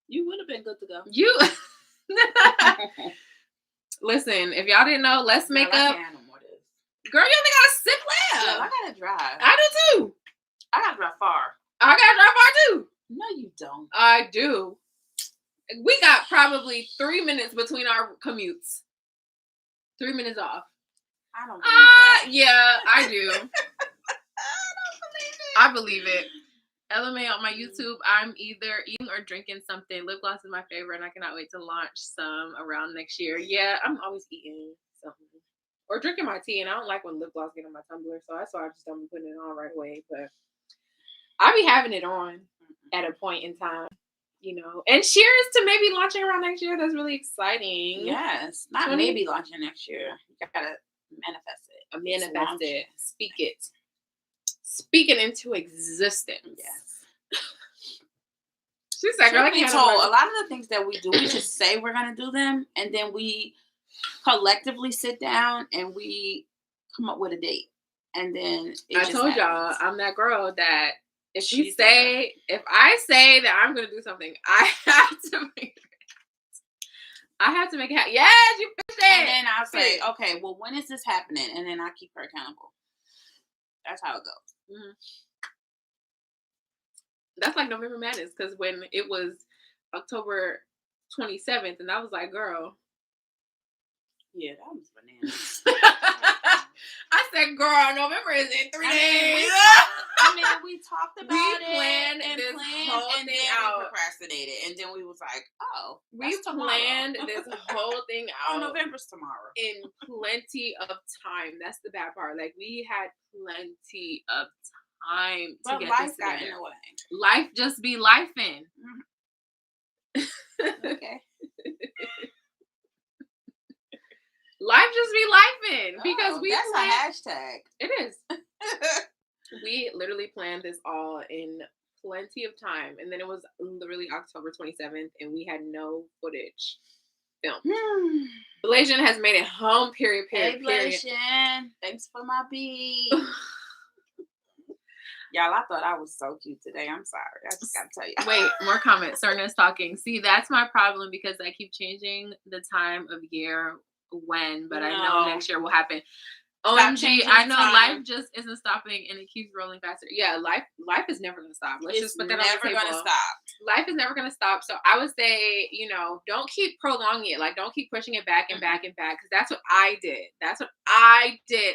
You would have been good to go. You. Listen, if y'all didn't know, less makeup. Girl, you only got a sip left. Yeah, I got to drive. I do too. I got to drive far. I got to drive far too. No, you don't. I do. We got probably 3 minutes between our commutes. 3 minutes off. I don't believe that. Yeah, I do. I believe it. LMA on my YouTube, I'm either eating or drinking something. Lip gloss is my favorite, and I cannot wait to launch some around next year. Yeah, I'm always eating something. Or drinking my tea, and I don't like when lip gloss get on my tumbler, so that's why I just don't be putting it on right away. But I be having it on at a point in time, you know. And cheers to maybe launching around next year. That's really exciting. Yes. Not maybe launching next year. You gotta manifest it. Manifest it. Speak it. Speak it into existence. Yes. She's like, girl, I told a lot of the things that we do, we just say we're gonna do them, and then we collectively sit down and we come up with a date. And then I told y'all, I'm that girl that if I say that I'm gonna do something, I have to make it happen. Yes, you finished it. And then I'll say, okay, well, when is this happening? And then I keep her accountable. That's how it goes. Mm-hmm. That's like November Madness, because when it was October 27th, and I was like, girl. Yeah, that was bananas. I said, girl, November is in 3 days. We talked about it planned and this planned, whole and thing then out. we procrastinated, and then we was like, oh, We that's tomorrow. planned this whole thing out. November's tomorrow. In plenty of time. That's the bad part. Like, we had plenty of time to get life this got together. in the way. Life just be lifing. Okay. Life just be lifing because we that's planned. a hashtag. It is. We literally planned this all in plenty of time, and then it was literally October 27th, and we had no footage filmed. Blasian has made it home. Period. Hey, Blasian, thanks for my beat. Y'all, I thought I was so cute today. I'm sorry. I just gotta tell you. Wait, more comments. Serna's talking. See, that's my problem because I keep changing the time of year when, but I know next year will happen. OMG, I know life just isn't stopping and it keeps rolling faster. Yeah, life is never gonna stop. Let's just put that on the table. Never gonna stop. Life is never gonna stop. So I would say, don't keep prolonging it. Like, don't keep pushing it back and back and back, because that's what I did.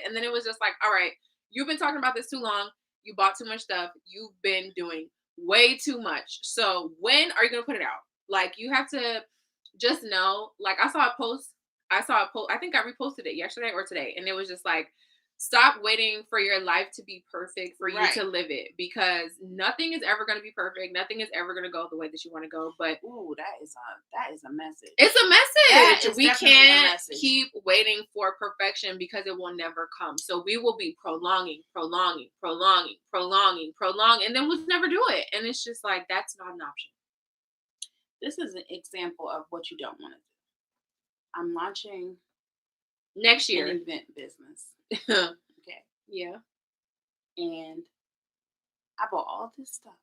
And then it was just like, all right, you've been talking about this too long. You bought too much stuff. You've been doing way too much. So when are you gonna put it out? Like, you have to just know. Like, I saw a post. I think I reposted it yesterday or today. And it was just like, stop waiting for your life to be perfect for you to live it. Because nothing is ever going to be perfect. Nothing is ever going to go the way that you want to go. But ooh, that is a message. It's a message. We can't keep waiting for perfection because it will never come. So we will be prolonging. And then we'll never do it. And it's just like, that's not an option. This is an example of what you don't want to do. I'm launching next year an event business. Okay. Yeah. And I bought all this stuff.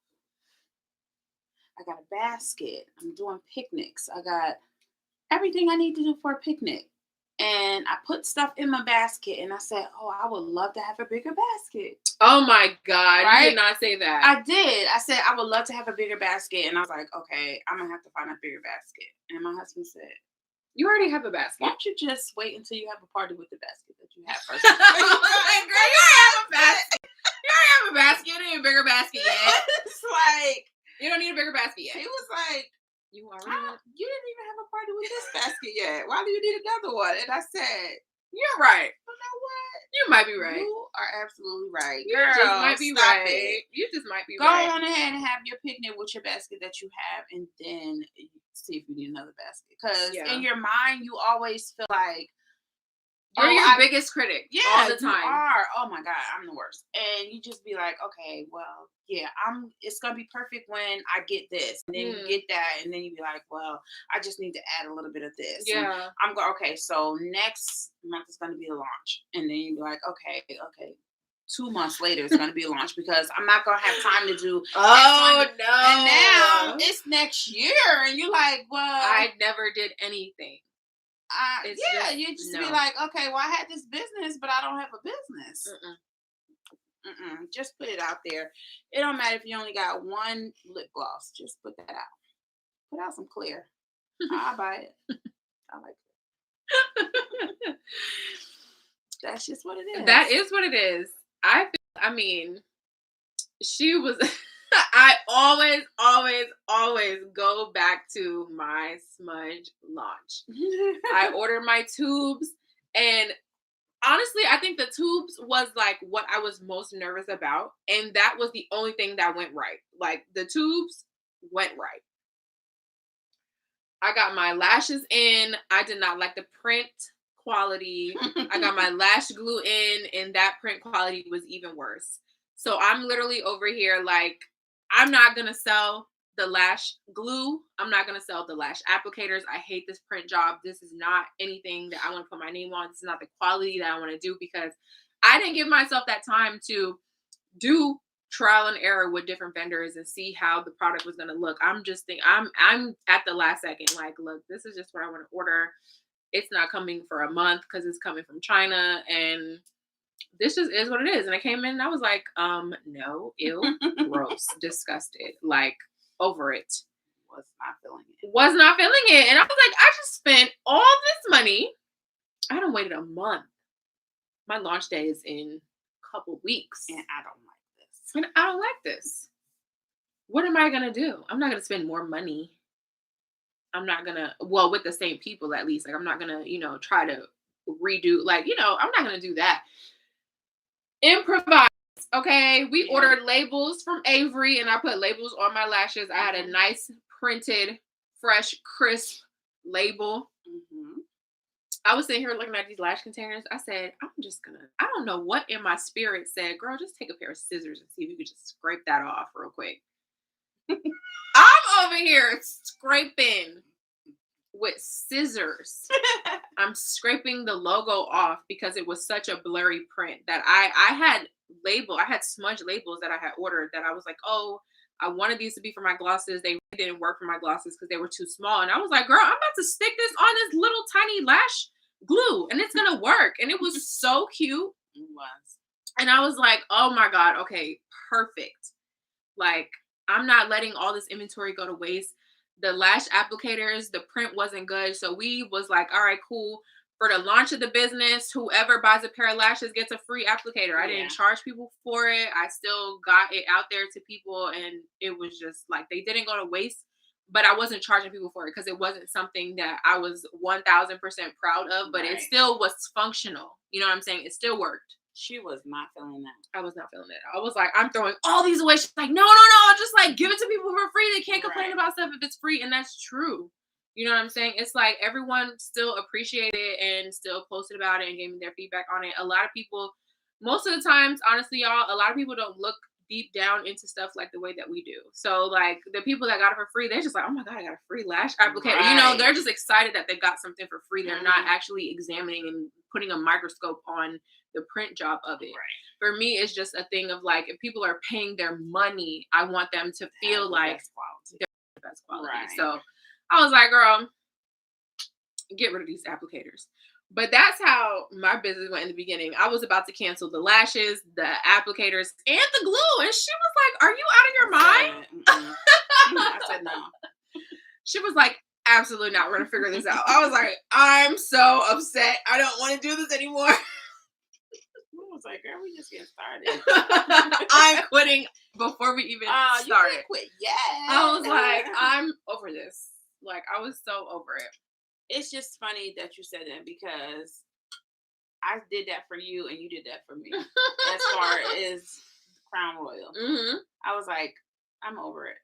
I got a basket. I'm doing picnics. I got everything I need to do for a picnic. And I put stuff in my basket and I said, oh, I would love to have a bigger basket. Oh my God. Right? You did not say that. I did. I said, I would love to have a bigger basket. And I was like, okay, I'm going to have to find a bigger basket. And my husband said, you already have a basket. Why don't you just wait until you have a party with the basket that you have first? Girl, you already have a basket. You already have a basket. You don't need a bigger basket yet. It's like, you don't need a bigger basket yet. He was like, you didn't even have a party with this basket yet. Why do you need another one? And I said, you're right. You know what? You might be right. You are absolutely right. You Girl, just might be right. It. You just might be Go right. Go on ahead and have your picnic with your basket that you have, and then see if you need another basket. Because in your mind, you always feel like you're your biggest critic. All the time. You are. Oh my God, I'm the worst. And you just be like, okay, well, yeah, it's gonna be perfect when I get this, and then you get that, and then you be like, well, I just need to add a little bit of this. Yeah. And I'm going. Okay, so next month is gonna be a launch, and then you be like, okay. 2 months later, it's going to be a launch because I'm not going to have time to do. Oh, no. And now it's next year. And you're like, well. I never did anything. You just be like, okay, well, I had this business, but I don't have a business. Just put it out there. It don't matter if you only got one lip gloss. Just put that out. Put out some clear. I'll buy it. I like it. That's just what it is. That is what it is. She was, I always go back to my Smudge launch. I ordered my tubes, and honestly, I think the tubes was like what I was most nervous about, and that was the only thing that went right. Like, the tubes went right. I got my lashes in. I did not like the print quality. I got my lash glue in, and that print quality was even worse. So I'm literally over here like, I'm not gonna sell the lash glue. I'm not gonna sell the lash applicators. I hate this print job. This is not anything that I want to put my name on. This is not the quality that I want to do, because I didn't give myself that time to do trial and error with different vendors and see how the product was gonna look. I'm just thinking, I'm at the last second, like, look, this is just what I want to order. It's not coming for a month because it's coming from China, and this just is what it is. And I came in and I was like, no, ew, gross, disgusted, like, over it. Was not feeling it. And I was like, I just spent all this money. I done waited a month my launch day is in a couple weeks. And I don't like this. And I don't like this. What am I going to do? I'm not going to spend more money. I'm not going to, well, with the same people at least. Like, I'm not going to, you know, try to redo, like, you know, I'm not going to do that. Improvise. Okay. We ordered labels from Avery and I put labels on my lashes. I had a nice printed, fresh, crisp label. I was sitting here looking at these lash containers. I said, I don't know what in my spirit said, girl, just take a pair of scissors and see if you could just scrape that off real quick. I'm over here scraping with scissors. I'm scraping the logo off because it was such a blurry print that I had smudge labels that I had ordered that I was like, oh, I wanted these to be for my glosses. They didn't work for my glosses because they were too small. And I was like, girl, I'm about to stick this on this little tiny lash glue and it's going to work. And it was so cute. It was. And I was like, oh my God, okay, perfect. Like, I'm not letting all this inventory go to waste. The lash applicators, the print wasn't good. So we was like, all right, cool. For the launch of the business, whoever buys a pair of lashes gets a free applicator. I didn't charge people for it. I still got it out there to people. And it was just like, they didn't go to waste. But I wasn't charging people for it because it wasn't something that I was 1000% proud of. But it still was functional. You know what I'm saying? It still worked. She was not feeling that. I was not feeling it. I was like, I'm throwing all these away. She's like, no, just like give it to people for free. They can't complain about stuff if it's free. And that's true. You know what I'm saying? It's like everyone still appreciated it and still posted about it and gave me their feedback on it. A lot of people, most of the times, honestly, y'all, a lot of people don't look deep down into stuff like the way that we do. So like the people that got it for free, they're just like, oh my God, I got a free lash applicator. You know, they're just excited that they got something for free. They're not actually examining and putting a microscope on the print job of it. For me, it's just a thing of like, if people are paying their money, I want them to feel like they're the best quality. So I was like, girl, get rid of these applicators. But that's how my business went in the beginning. I was about to cancel the lashes, the applicators, and the glue. And she was like, are you out of your mind? I said no. She was like, absolutely not. We're going to figure this out. I was like, I'm so upset. I don't want to do this anymore. I was like, girl, we just getting started. I'm quitting before we even started. You can't quit yet. I was like, I'm over this. Like, I was so over it. It's just funny that you said that because I did that for you and you did that for me. As far as Crown Royal. I was like, I'm over it.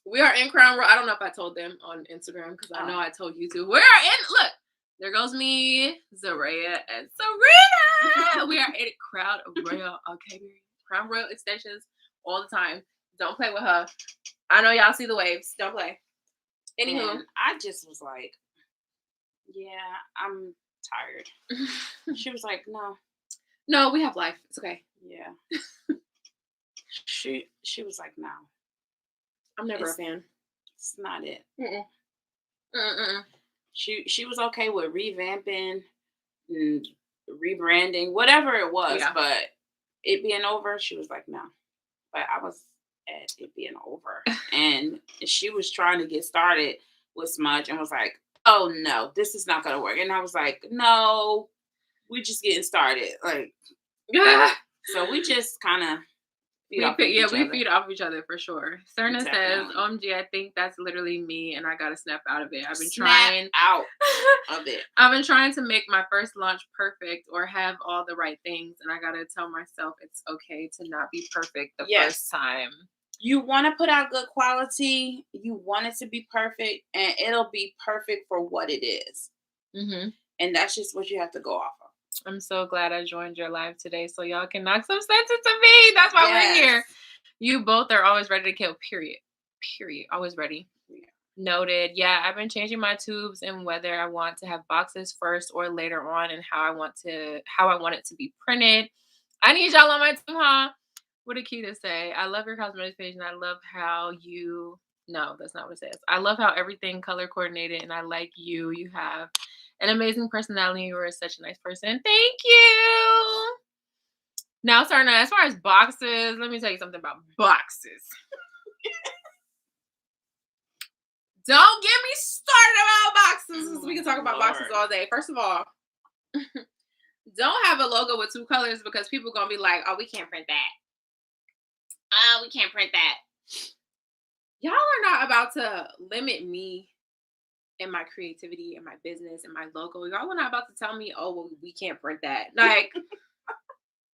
We are in Crown Royal. I don't know if I told them on Instagram because I know I told you too. We are in, look, there goes me, Zaraya, and Serena. We are in Crown Royal. Okay, Crown Royal extensions all the time. Don't play with her. I know y'all see the waves. Don't play. Anywho. And I just was like, yeah, I'm tired. She was like, no, we have life. It's okay. Yeah. She was like, no. I'm never a fan. It's not it. Mm-mm. She was okay with revamping and rebranding, whatever it was, but it being over, she was like, no. But I was at it being over. And she was trying to get started with Smudge and was like, oh no, this is not gonna work. And I was like, no, we're just getting started. Like, so we just kind of feed off each other for sure. Serna says, OMG, I think that's literally me and I gotta snap out of it. I've been trying to make my first launch perfect or have all the right things, and I gotta tell myself it's okay to not be perfect the first time. You want to put out good quality. You want it to be perfect, and it'll be perfect for what it is. And that's just what you have to go off of. I'm so glad I joined your live today so y'all can knock some sense into me. That's why we're here. You both are always ready to kill, period. Always ready. Noted. Yeah, I've been changing my tubes and whether I want to have boxes first or later on and how I want it to be printed. I need y'all on my team, huh? What did Keita say? I love your cosmetics page and I love how no, that's not what it says. I love how everything color coordinated and I like you. You have an amazing personality. You are such a nice person. Thank you. Now, Sarna, as far as boxes, let me tell you something about boxes. Don't get me started about boxes. We can talk about boxes all day. First of all, don't have a logo with 2 colors because people gonna be like, oh, we can't print that. Oh, we can't print that. Y'all are not about to limit me and my creativity and my business and my logo. Y'all are not about to tell me, oh, well, we can't print that. Like,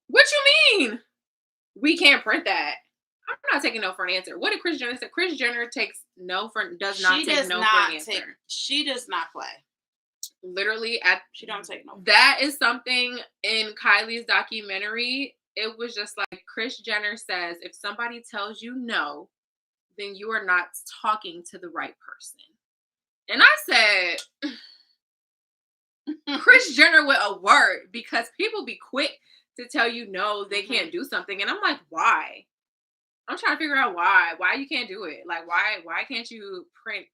what you mean? We can't print that. I'm not taking no for an answer. What did Kris Jenner say? Kris Jenner does not take no for an answer. She does not play. Literally, she don't take no. That is something in Kylie's documentary. It was just like Kris Jenner says, if somebody tells you no, then you are not talking to the right person. And I said, Kris Jenner with a word, because people be quick to tell you no, they can't do something. And I'm like, why? I'm trying to figure out why you can't do it. Like, why can't you print?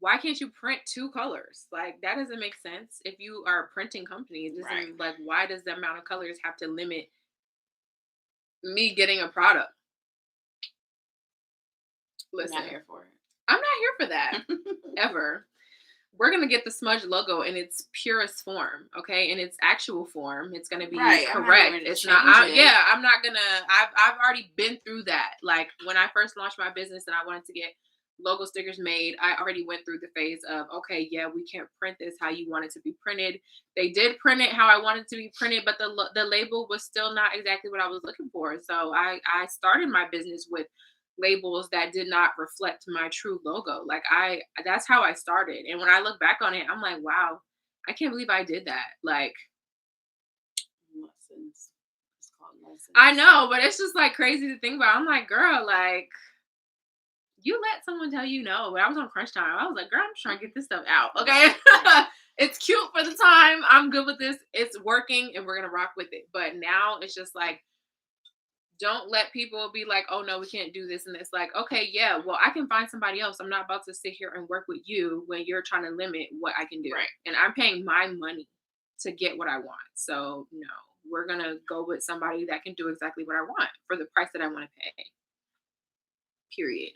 Why can't you print 2 colors? Like, that doesn't make sense. If you are a printing company, it doesn't, like, why does the amount of colors have to limit me getting a product? Listen, I'm not here for it. I'm not here for that. Ever. We're going to get the Smudge logo in its purest form, okay? In its actual form. It's going to be correct. It's not, I'm not going to, I've already been through that. Like, when I first launched my business and I wanted to get logo stickers made, I already went through the phase of, okay, yeah, we can't print this how you want it to be printed. They did print it how I wanted it to be printed, but the label was still not exactly what I was looking for. So I started my business with labels that did not reflect my true logo. Like, that's how I started. And when I look back on it, I'm like, wow, I can't believe I did that. Like, lessons. It's called lessons. I know, but it's just like crazy to think about. I'm like, girl, like, you let someone tell you no. But I was on crunch time. I was like, girl, I'm just trying to get this stuff out. Okay. It's cute for the time. I'm good with this. It's working and we're going to rock with it. But now it's just like, don't let people be like, oh no, we can't do this. And it's like, okay, yeah, well, I can find somebody else. I'm not about to sit here and work with you when you're trying to limit what I can do. Right. And I'm paying my money to get what I want. So no, we're going to go with somebody that can do exactly what I want for the price that I want to pay. Period.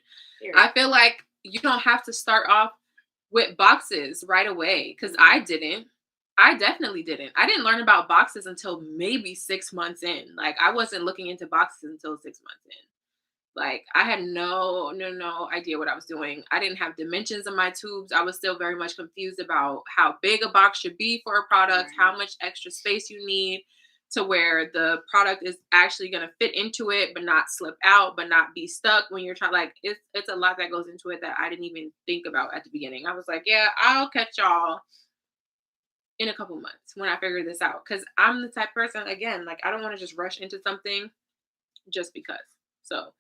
I feel like you don't have to start off with boxes right away, because I didn't. I definitely didn't. I didn't learn about boxes until maybe 6 months in. Like, I wasn't looking into boxes until 6 months in. Like, I had no idea what I was doing. I didn't have dimensions of my tubes. I was still very much confused about how big a box should be for a product, how much extra space you need to where the product is actually going to fit into it, but not slip out, but not be stuck when you're trying. Like, it's a lot that goes into it that I didn't even think about at the beginning. I was like, yeah, I'll catch y'all in a couple months when I figure this out. Because I'm the type of person, again, like, I don't want to just rush into something just because. So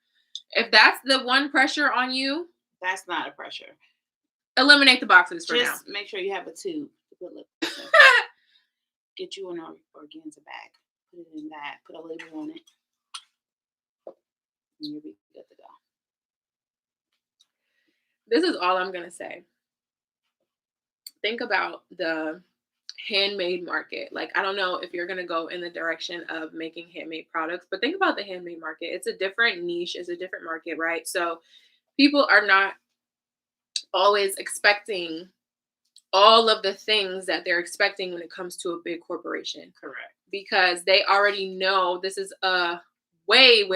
if that's the one pressure on you, that's not a pressure. Eliminate the boxes for now. Just make sure you have a tube to put lip. Get you an organza bag. Put it in that. Put a label on it. And you'll be good to go. This is all I'm going to say. Think about the handmade market. Like, I don't know if you're going to go in the direction of making handmade products, but think about the handmade market. It's a different niche. It's a different market, right? So people are not always expecting all of the things that they're expecting when it comes to a big corporation. Correct. Because they already know this is a way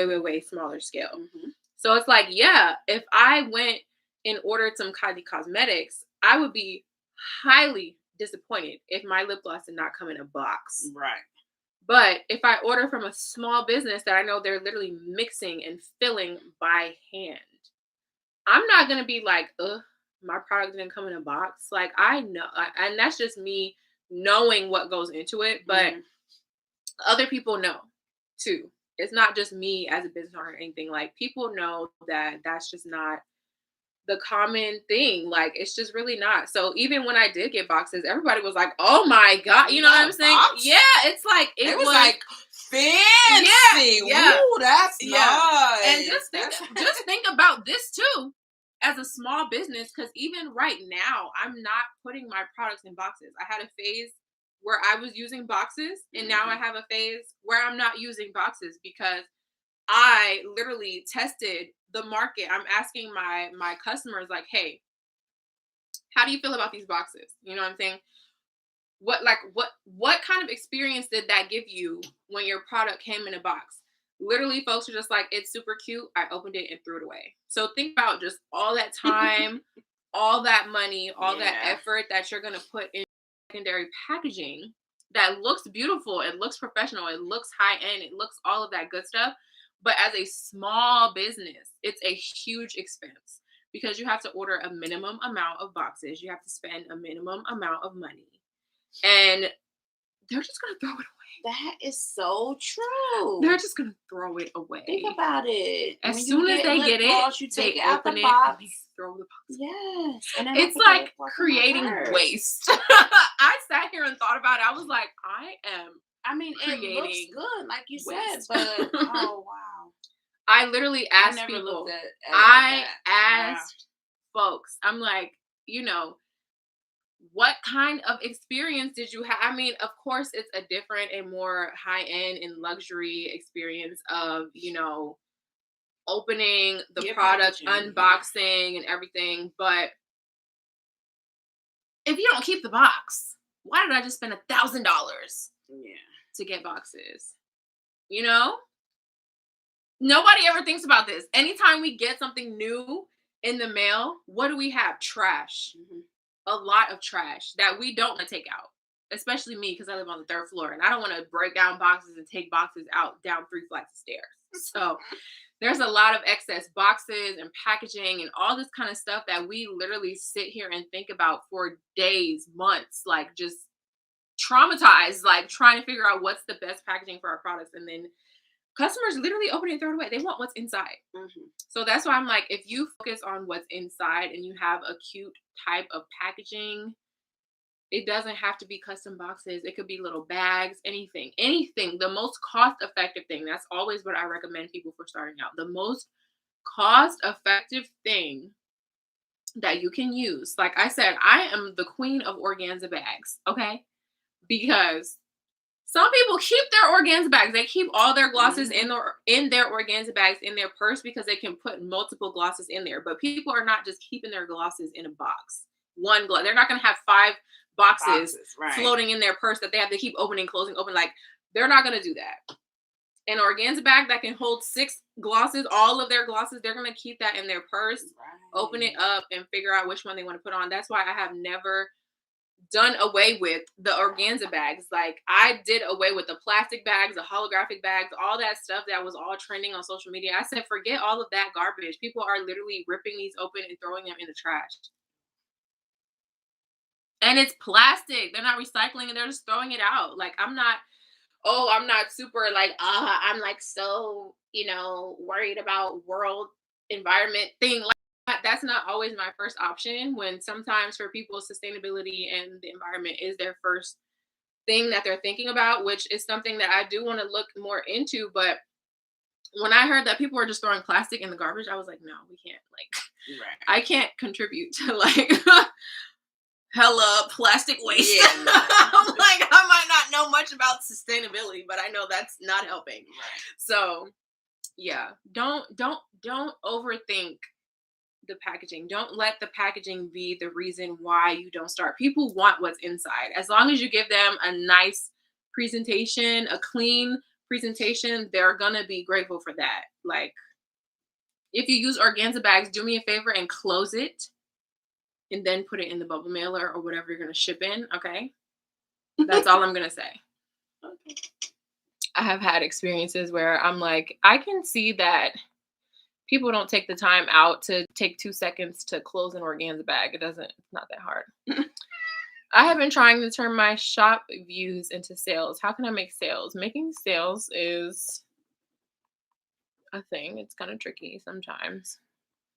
smaller scale. Mm-hmm. So it's like, yeah, if I went and ordered some Kylie Cosmetics, I would be highly disappointed if my lip gloss did not come in a box. Right. But if I order from a small business that I know they're literally mixing and filling by hand, I'm not going to be like, ugh, my product didn't come in a box. Like, I know, and that's just me knowing what goes into it, but other people know too. It's not just me as a business owner or anything. Like, people know that that's just not the common thing. Like, it's just really not. So even when I did get boxes, everybody was like, oh my God, you know what I'm saying? Box? Yeah, it's like, it was like fancy. Yeah. Ooh, that's nice. And just think about this too. As a small business, because even right now, I'm not putting my products in boxes. I had a phase where I was using boxes, and now I have a phase where I'm not using boxes because I literally tested the market. I'm asking my customers, like, hey, how do you feel about these boxes? You know what I'm saying? what kind of experience did that give you when your product came in a box? Literally, folks are just like, it's super cute. I opened it and threw it away. So think about just all that time, all that money, all that effort that you're going to put in secondary packaging that looks beautiful. It looks professional. It looks high end. It looks all of that good stuff. But as a small business, it's a huge expense because you have to order a minimum amount of boxes. You have to spend a minimum amount of money. And they're just going to throw it away. That is so true. They're just going to throw it away. Think about it. As soon as they get it, you take they it out open the it box. and they throw the box. Yes. And then It's like creating waste. I sat here and thought about it. I was like, it looks good, like you said, but oh wow. I literally asked people. I asked folks. I'm like, what kind of experience did you have? I mean, of course, it's a different and more high-end and luxury experience of, opening the product, unboxing and everything. But if you don't keep the box, why did I just spend $1,000 to get boxes? Nobody ever thinks about this. Anytime we get something new in the mail, what do we have? Trash. Mm-hmm. A lot of trash that we don't want to take out, especially me because I live on the 3rd floor and I don't want to break down boxes and take boxes out down 3 flights of stairs. So there's a lot of excess boxes and packaging and all this kind of stuff that we literally sit here and think about for days, months, like just traumatized, like trying to figure out what's the best packaging for our products. And then customers literally open it and throw it away. They want what's inside. Mm-hmm. So that's why I'm like, if you focus on what's inside and you have a cute type of packaging, it doesn't have to be custom boxes. It could be little bags, anything. The most cost-effective thing. That's always what I recommend people for starting out. The most cost-effective thing that you can use. Like I said, I am the queen of organza bags, okay? Because some people keep their organza bags. They keep all their glosses in their organza bags in their purse because they can put multiple glosses in there. But people are not just keeping their glosses in a box. One gloss. They're not going to have 5 boxes floating in their purse that they have to keep opening, closing, open. Like, they're not going to do that. An organza bag that can hold 6 glosses, all of their glosses, they're going to keep that in their purse, open it up, and figure out which one they want to put on. That's why I have never done away with the organza bags. Like, I did away with the plastic bags, the holographic bags, all that stuff that was all trending on social media. I said, forget all of that garbage. People are literally ripping these open and throwing them in the trash. And it's plastic. They're not recycling it. They're just throwing it out. Like, I'm not super like, I'm like so, worried about world environment thing. Like, that's not always my first option, when sometimes for people, sustainability and the environment is their first thing that they're thinking about, which is something that I do want to look more into. But when I heard that people were just throwing plastic in the garbage, I was like, no, we can't. Like, I can't contribute to like hella plastic waste. Yeah, no. I'm like, I might not know much about sustainability, but I know that's not helping. Right. So yeah, don't overthink the packaging. Don't let the packaging be the reason why you don't start. People want what's inside. As long as you give them a nice presentation, a clean presentation, they're gonna be grateful for that. Like, if you use organza bags, do me a favor and close it and then put it in the bubble mailer or whatever you're gonna ship in. Okay, that's all I'm gonna say. Okay. I have had experiences where I'm like, I can see that people don't take the time out to take 2 seconds to close an organza bag. It's not that hard. I have been trying to turn my shop views into sales. How can I make sales? Making sales is a thing. It's kind of tricky sometimes.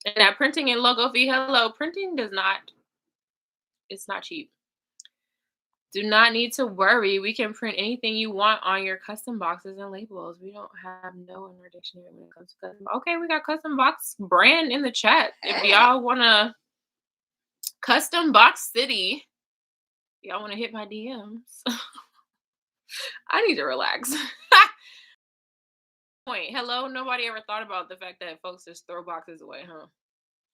And that printing and logo fee, hello, printing it's not cheap. Do not need to worry. We can print anything you want on your custom boxes and labels. We don't have no in our dictionary when it comes to custom. Okay, we got custom box brand in the chat. If y'all want to custom box city, y'all want to hit my DMs. I need to relax. Point. Hello, nobody ever thought about the fact that folks just throw boxes away, huh?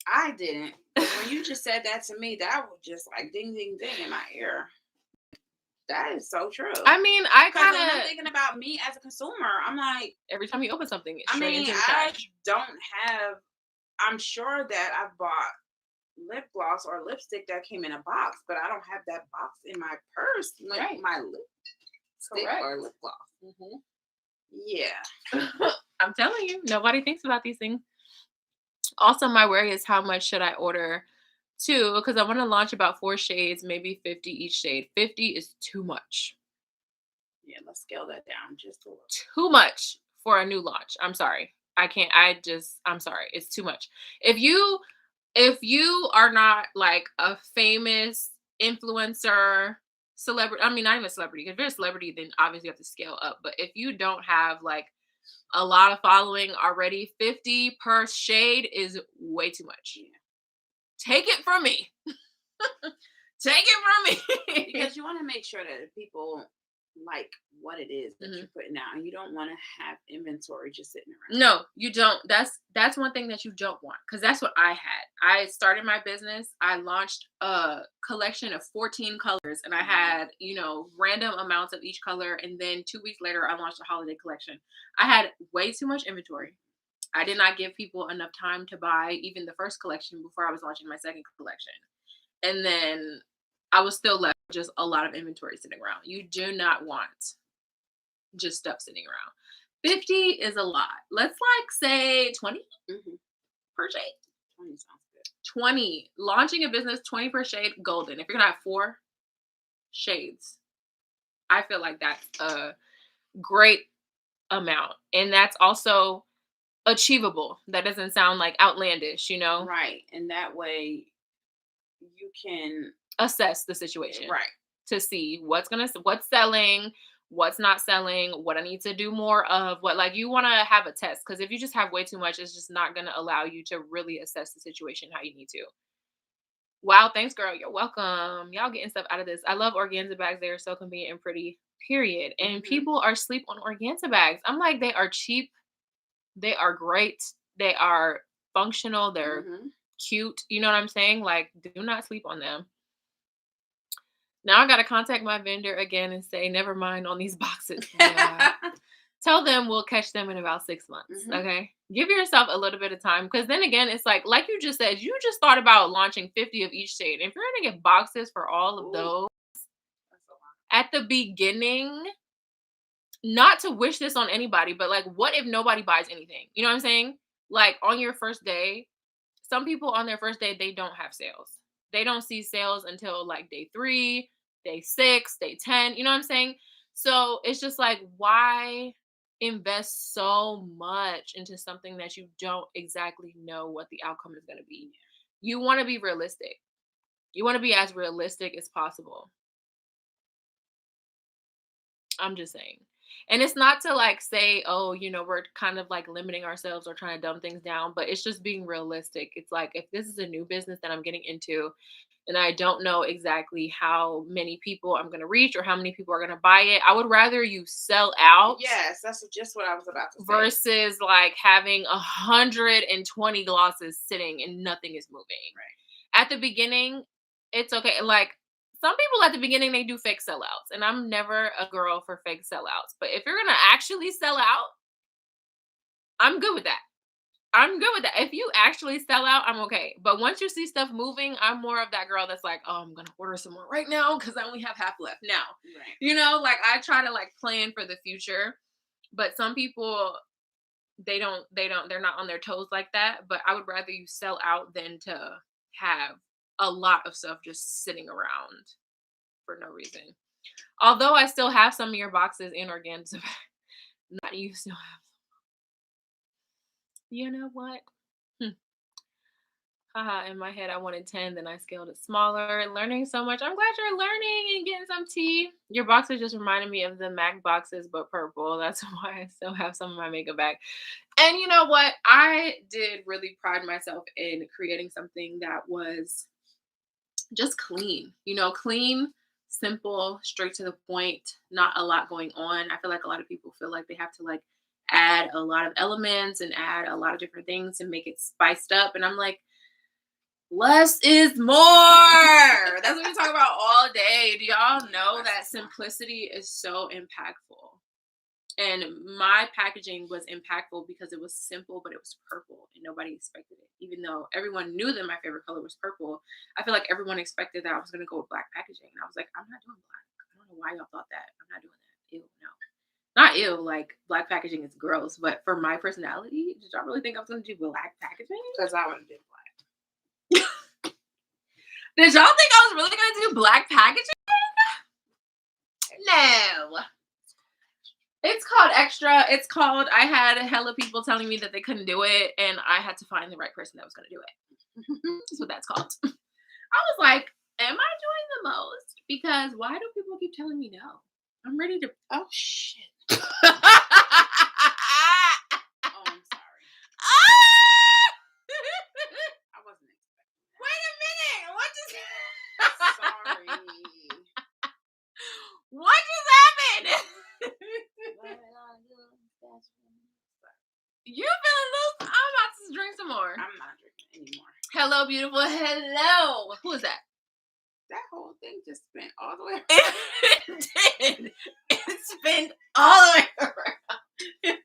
I didn't. When you just said that to me, that was just like ding, ding, ding in my ear. That is so true. I mean, I Because kind I'm of thinking about me as a consumer. I'm like, every time you open something, it's I straight mean, into the I trash. don't have. I'm sure that I've bought lip gloss or lipstick that came in a box, but I don't have that box in my purse with Right. my lipstick Correct. or lip gloss. Mm-hmm. Yeah. I'm telling you, nobody thinks about these things. Also, my worry is how much should I order too, because I want to launch about 4 shades, maybe 50 each shade. 50 is too much. Yeah, let's scale that down just a little. Too much for a new launch. I'm sorry. I can't. I'm sorry. It's too much. If you are not like a famous influencer, celebrity, I mean, not even a celebrity. If you're a celebrity, then obviously you have to scale up. But if you don't have like a lot of following already, 50 per shade is way too much. Yeah. Take it from me. Take it from me. Because you want to make sure that people like what it is that Mhm. you're putting out, and you don't want to have inventory just sitting around. No, you don't. That's one thing that you don't want, because that's what I had. I started my business. I launched a collection of 14 colors, and I had, random amounts of each color. And then 2 weeks later, I launched a holiday collection. I had way too much inventory. I did not give people enough time to buy even the first collection before I was launching my second collection. And then I was still left with just a lot of inventory sitting around. You do not want just stuff sitting around. 50 is a lot. Let's like say 20 per shade. 20 sounds good. 20. Launching a business, 20 per shade, golden. If you're gonna have 4 shades, I feel like that's a great amount. And that's also achievable. That doesn't sound like outlandish, Right. And that way you can assess the situation. right. To see what's selling, what's not selling, what I need to do more of, what, like, you want to have a test, because if you just have way too much, it's just not going to allow you to really assess the situation how you need to. Wow, thanks, girl. You're welcome. Y'all getting stuff out of this. I love organza bags. They are so convenient and pretty, period. And people are sleep on organza bags. I'm like, they are cheap. They are great. They are functional. They're cute. You know what I'm saying? Like, do not sleep on them. Now I got to contact my vendor again and say, never mind on these boxes. Yeah. Tell them we'll catch them in about 6 months. Okay. Give yourself a little bit of time. Because then again, it's like you just said, you just thought about launching 50 of each shade. If you're going to get boxes for all of those at the beginning, not to wish this on anybody, but like, what if nobody buys anything? You know what I'm saying? Like on your first day, some people on their first day, they don't have sales. They don't see sales until like day 3, day 6, day 10. You know what I'm saying? So it's just like, why invest so much into something that you don't exactly know what the outcome is going to be? You want to be realistic. You want to be as realistic as possible. I'm just saying. And it's not to like say, oh, we're kind of like limiting ourselves or trying to dumb things down, but it's just being realistic. It's like, if this is a new business that I'm getting into and I don't know exactly how many people I'm going to reach or how many people are going to buy it, I would rather you sell out. Yes, that's just what I was about to say. Versus like having 120 glosses sitting and nothing is moving. Right. At the beginning, it's okay. Like, some people at the beginning, they do fake sellouts, and I'm never a girl for fake sellouts. But if you're going to actually sell out, I'm good with that. If you actually sell out, I'm okay. But once you see stuff moving, I'm more of that girl that's like, oh, I'm going to order some more right now because I only have half left now. Right. Like, I try to like plan for the future, but some people, they're not on their toes like that. But I would rather you sell out than to have a lot of stuff just sitting around for no reason. Although I still have some of your boxes in organza. Not you still have. You know what? Haha, in my head I wanted 10, then I scaled it smaller. Learning so much. I'm glad you're learning and getting some tea. Your boxes just reminded me of the MAC boxes, but purple. That's why I still have some of my makeup bag. And you know what? I did really pride myself in creating something that was just clean, clean, simple, straight to the point, not a lot going on. I feel like a lot of people feel like they have to like add a lot of elements and add a lot of different things and make it spiced up. And I'm like, less is more. That's what we talk about all day. Do y'all know that simplicity is so impactful? And my packaging was impactful because it was simple, but it was purple and nobody expected it. Even though everyone knew that my favorite color was purple, I feel like everyone expected that I was going to go with black packaging. And I was like, I'm not doing black. I don't know why y'all thought that. I'm not doing that. Ew, no. Not ew, like black packaging is gross. But for my personality, did y'all really think I was going to do black packaging? Because I would have been black. Did y'all think I was really going to do black packaging? No. It's called extra. It's called, I had hella people telling me that they couldn't do it, and I had to find the right person that was going to do it. That's what that's called. I was like, am I doing the most? Because why do people keep telling me no? I'm ready to. Oh, shit. Oh, I'm sorry. I wasn't expecting that. Wait a minute. What just Sorry. What just happened? You feeling loose? I'm about to drink some more. I'm not drinking anymore. Hello, beautiful. Hello. Who is that? That whole thing just spent all the way It did. It spent all the way around.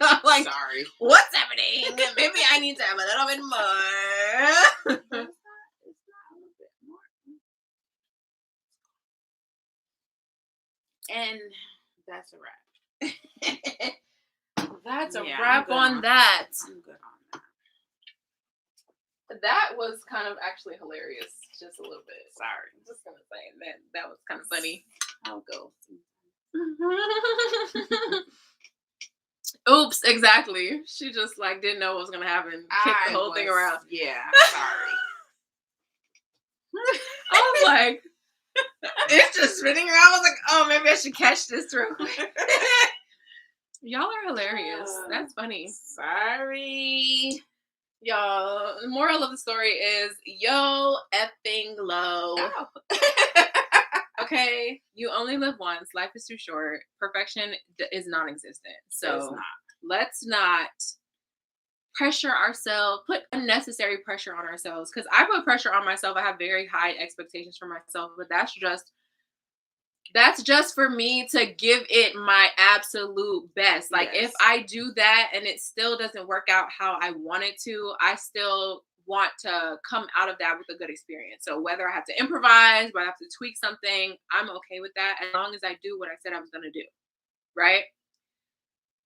I'm like, sorry. what's happening? Maybe I need to have a little bit more. It's not a little bit more. And that's a wrap. That's a Yeah, wrap on that. I'm good on that. That was kind of actually hilarious, just a little bit. Sorry. I'm just gonna say that was kind of funny. I'll go. Oops, exactly. She just like didn't know what was gonna happen. Kicked the whole thing around. Yeah, sorry. I was like, it's just spinning around. I was like, oh, maybe I should catch this real quick. Y'all are hilarious. That's funny. Sorry. Y'all, the moral of the story is yo effing low. Oh. Okay, you only live once. Life is too short. Perfection is non-existent. So let's not pressure ourselves, put unnecessary pressure on ourselves. Because I put pressure on myself. I have very high expectations for myself, but that's just for me to give it my absolute best. Like if I do that and it still doesn't work out how I want it to, I still want to come out of that with a good experience. So whether I have to improvise, whether I have to tweak something, I'm okay with that as long as I do what I said I was going to do. Right?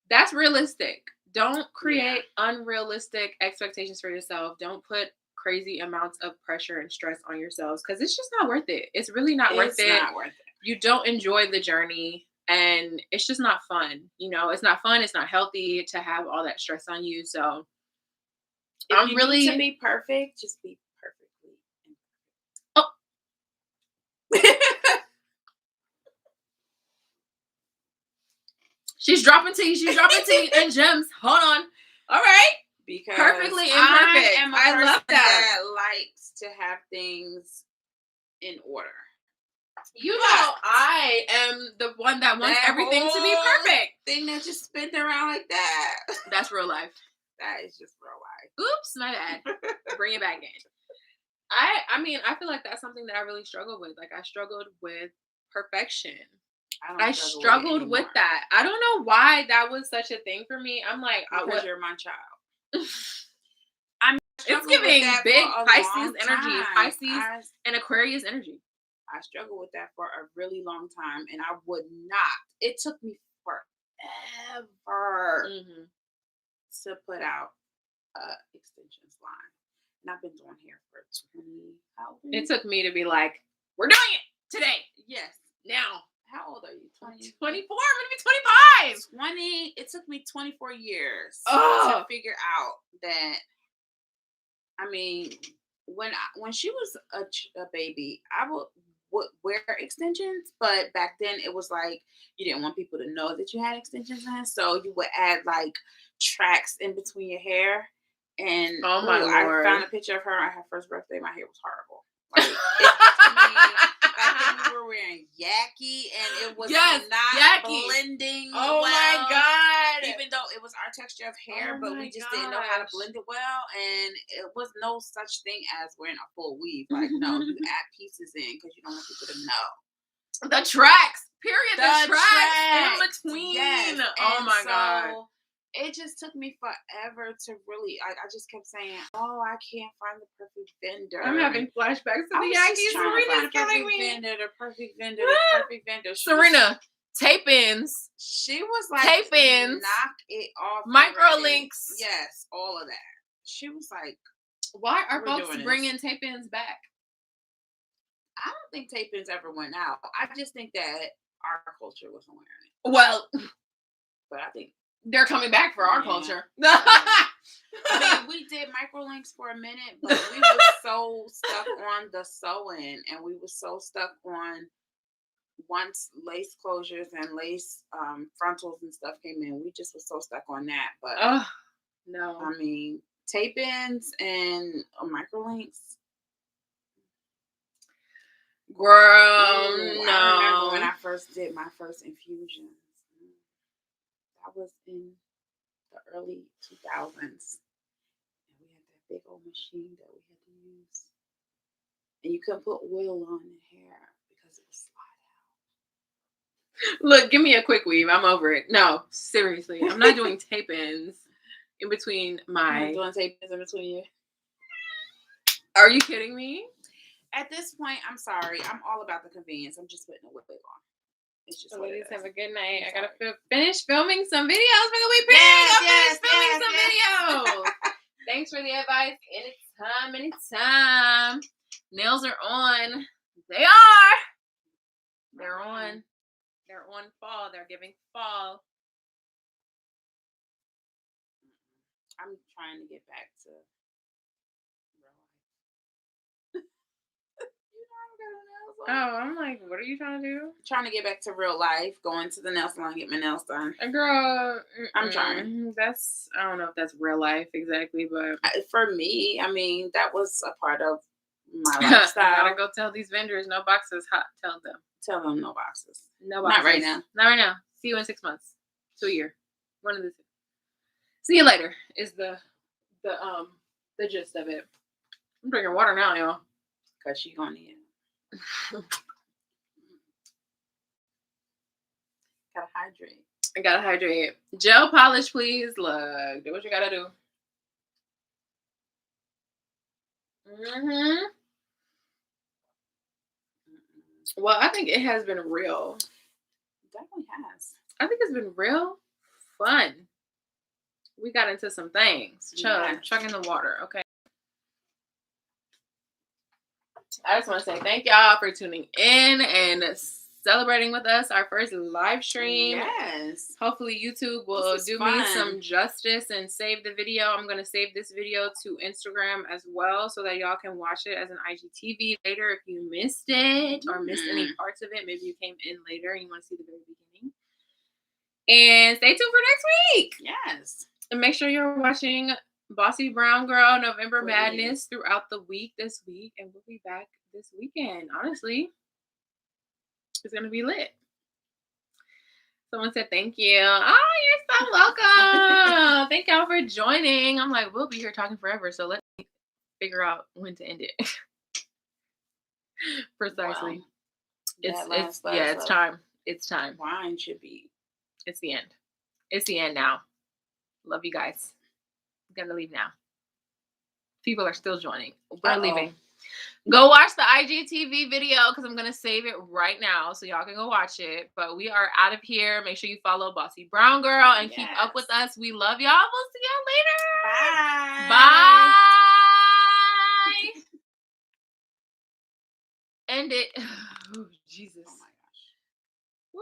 That's realistic. Don't create unrealistic expectations for yourself. Don't put crazy amounts of pressure and stress on yourselves because it's just not worth it. It's really not worth it. It's not worth it. You don't enjoy the journey and it's just not fun. You know, it's not fun. It's not healthy to have all that stress on you. So if you need to be perfect, just be perfectly imperfect. Oh. She's dropping tea. She's dropping tea and gems. Hold on. All right. Because perfectly imperfect. I love that likes to have things in order. You know, I am the one that wants everything to be perfect. Thing that just spins around like that. That's real life. That is just real life. Oops, my bad. Bring it back in. I mean, I feel like that's something that I really struggled with. Like I struggled with perfection. I struggled with that. I don't know why that was such a thing for me. I'm like, because you're my child. It's giving big Pisces energy, Pisces and Aquarius energy. I struggled with that for a really long time, and I would not. It took me forever to put out extensions line, and I've been doing hair for 20. How old are you? It took me to be like, we're doing it today. Yes, now. How old are you? 24. I'm gonna be 25. 20. It took me 24 years to figure out that. I mean, when she was a baby, I would wear extensions, but back then it was like you didn't want people to know that you had extensions in, so you would add like tracks in between your hair. And Lord. I found a picture of her on her first birthday. My hair was horrible. Like, fact that we were wearing yaki and it was Yes, not yaki. blending Oh well. my God. Even though it was our texture of hair, Oh but my we just didn't know how to gosh. blend it well. And it was no such thing as wearing a full weave. Like, no, you add pieces in because you don't want people to know. The tracks. Period. The tracks in tracks. between. Yes. Oh And my so, God. it just took me forever to really. I just kept saying, "Oh, I can't find the perfect vendor." I'm having flashbacks to I the was just Yankees. trying to find Serena's the killing perfect me. vendor, the perfect vendor, the perfect vendor. Serena, tape-ins. She was like, tape-ins, knock it off. micro already. links. Yes, all of that. She was like, why are we're folks doing this. bringing tape-ins back? I don't think tape-ins ever went out. I just think that our culture wasn't wearing it. Well, but I think they're coming back for our culture. I mean, we did microlinks for a minute, but we were so stuck on the sewing, and we were so stuck on once lace closures and lace frontals and stuff came in, we just were so stuck on that. But no, I mean, tape-ins and microlinks. Girl, Ooh, no. I remember when I first did my first infusions. That was in the early 2000s. And we had that big old machine that we had to use. And you couldn't put oil on the hair because it would slide out. Look, give me a quick weave. I'm over it. No, seriously. I'm not doing tape-ins in between my... I'm doing tape-ins in between you. Are you kidding me? At this point, I'm sorry. I'm all about the convenience. I'm just putting a wig on. It's just Ladies, have a good night. I'm I gotta finish filming some videos for the week. Finish filming some videos. Thanks for the advice. Anytime. Nails are on. They are. They're on. They're on fall. They're giving fall. I'm trying to get back to Oh, I'm like, what are you trying to do? Trying to get back to real life, going to the nail salon, get my nails done. Girl, I'm trying. I don't know if that's real life exactly, but for me, I mean, that was a part of my lifestyle. I gotta go tell these vendors no boxes. Tell them. Tell them no boxes. No boxes. Not right now. Not right now. See you in 6 months to a year. One of the two. See you later is the gist of it. I'm drinking water now, y'all. Cause she gonna need it. Gotta hydrate. I gotta hydrate. Gel polish, please. Look, do what you gotta do. Well, I think it has been real. It definitely has. I think it's been real fun. We got into some things. Chugging the water, okay? I just want to say thank y'all for tuning in and celebrating with us our first live stream. Yes. Hopefully YouTube will do me some justice and save the video. I'm going to save this video to Instagram as well so that y'all can watch it as an IGTV later if you missed it or missed any parts of it. Maybe you came in later and you want to see the very beginning. And stay tuned for next week. Yes. And make sure you're watching Bossy Brown Girl November Madness throughout the week this week. And we'll be back this weekend. Honestly, it's going to be lit. Someone said thank you. Oh, you're so welcome. Thank y'all for joining. I'm like, we'll be here talking forever. So let me figure out when to end it. Precisely. Wow. It's time. It's time. Wine should be. It's the end. It's the end now. Love you guys. I'm gonna leave now. People are still joining. We're leaving. Go watch the IGTV video because I'm gonna save it right now so y'all can go watch it. But we are out of here. Make sure you follow Bossy Brown Girl and keep up with us. We love y'all. We'll see y'all later. Bye. Bye. End it. Oh, Jesus. Oh my gosh. Woo.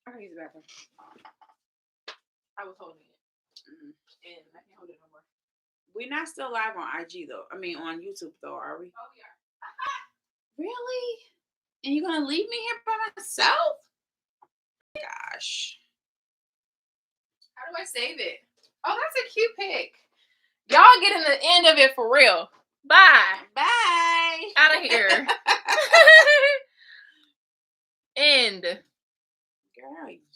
I gotta use the bathroom. I was holding it. And I can't hold it no more. We're not still live on IG though. I mean on YouTube though, are we? Oh, we are. Really? And you're gonna leave me here by myself? Gosh. How do I save it? Oh, that's a cute pic. Y'all getting the end of it for real. Bye. Bye. Out of here. end. Girl,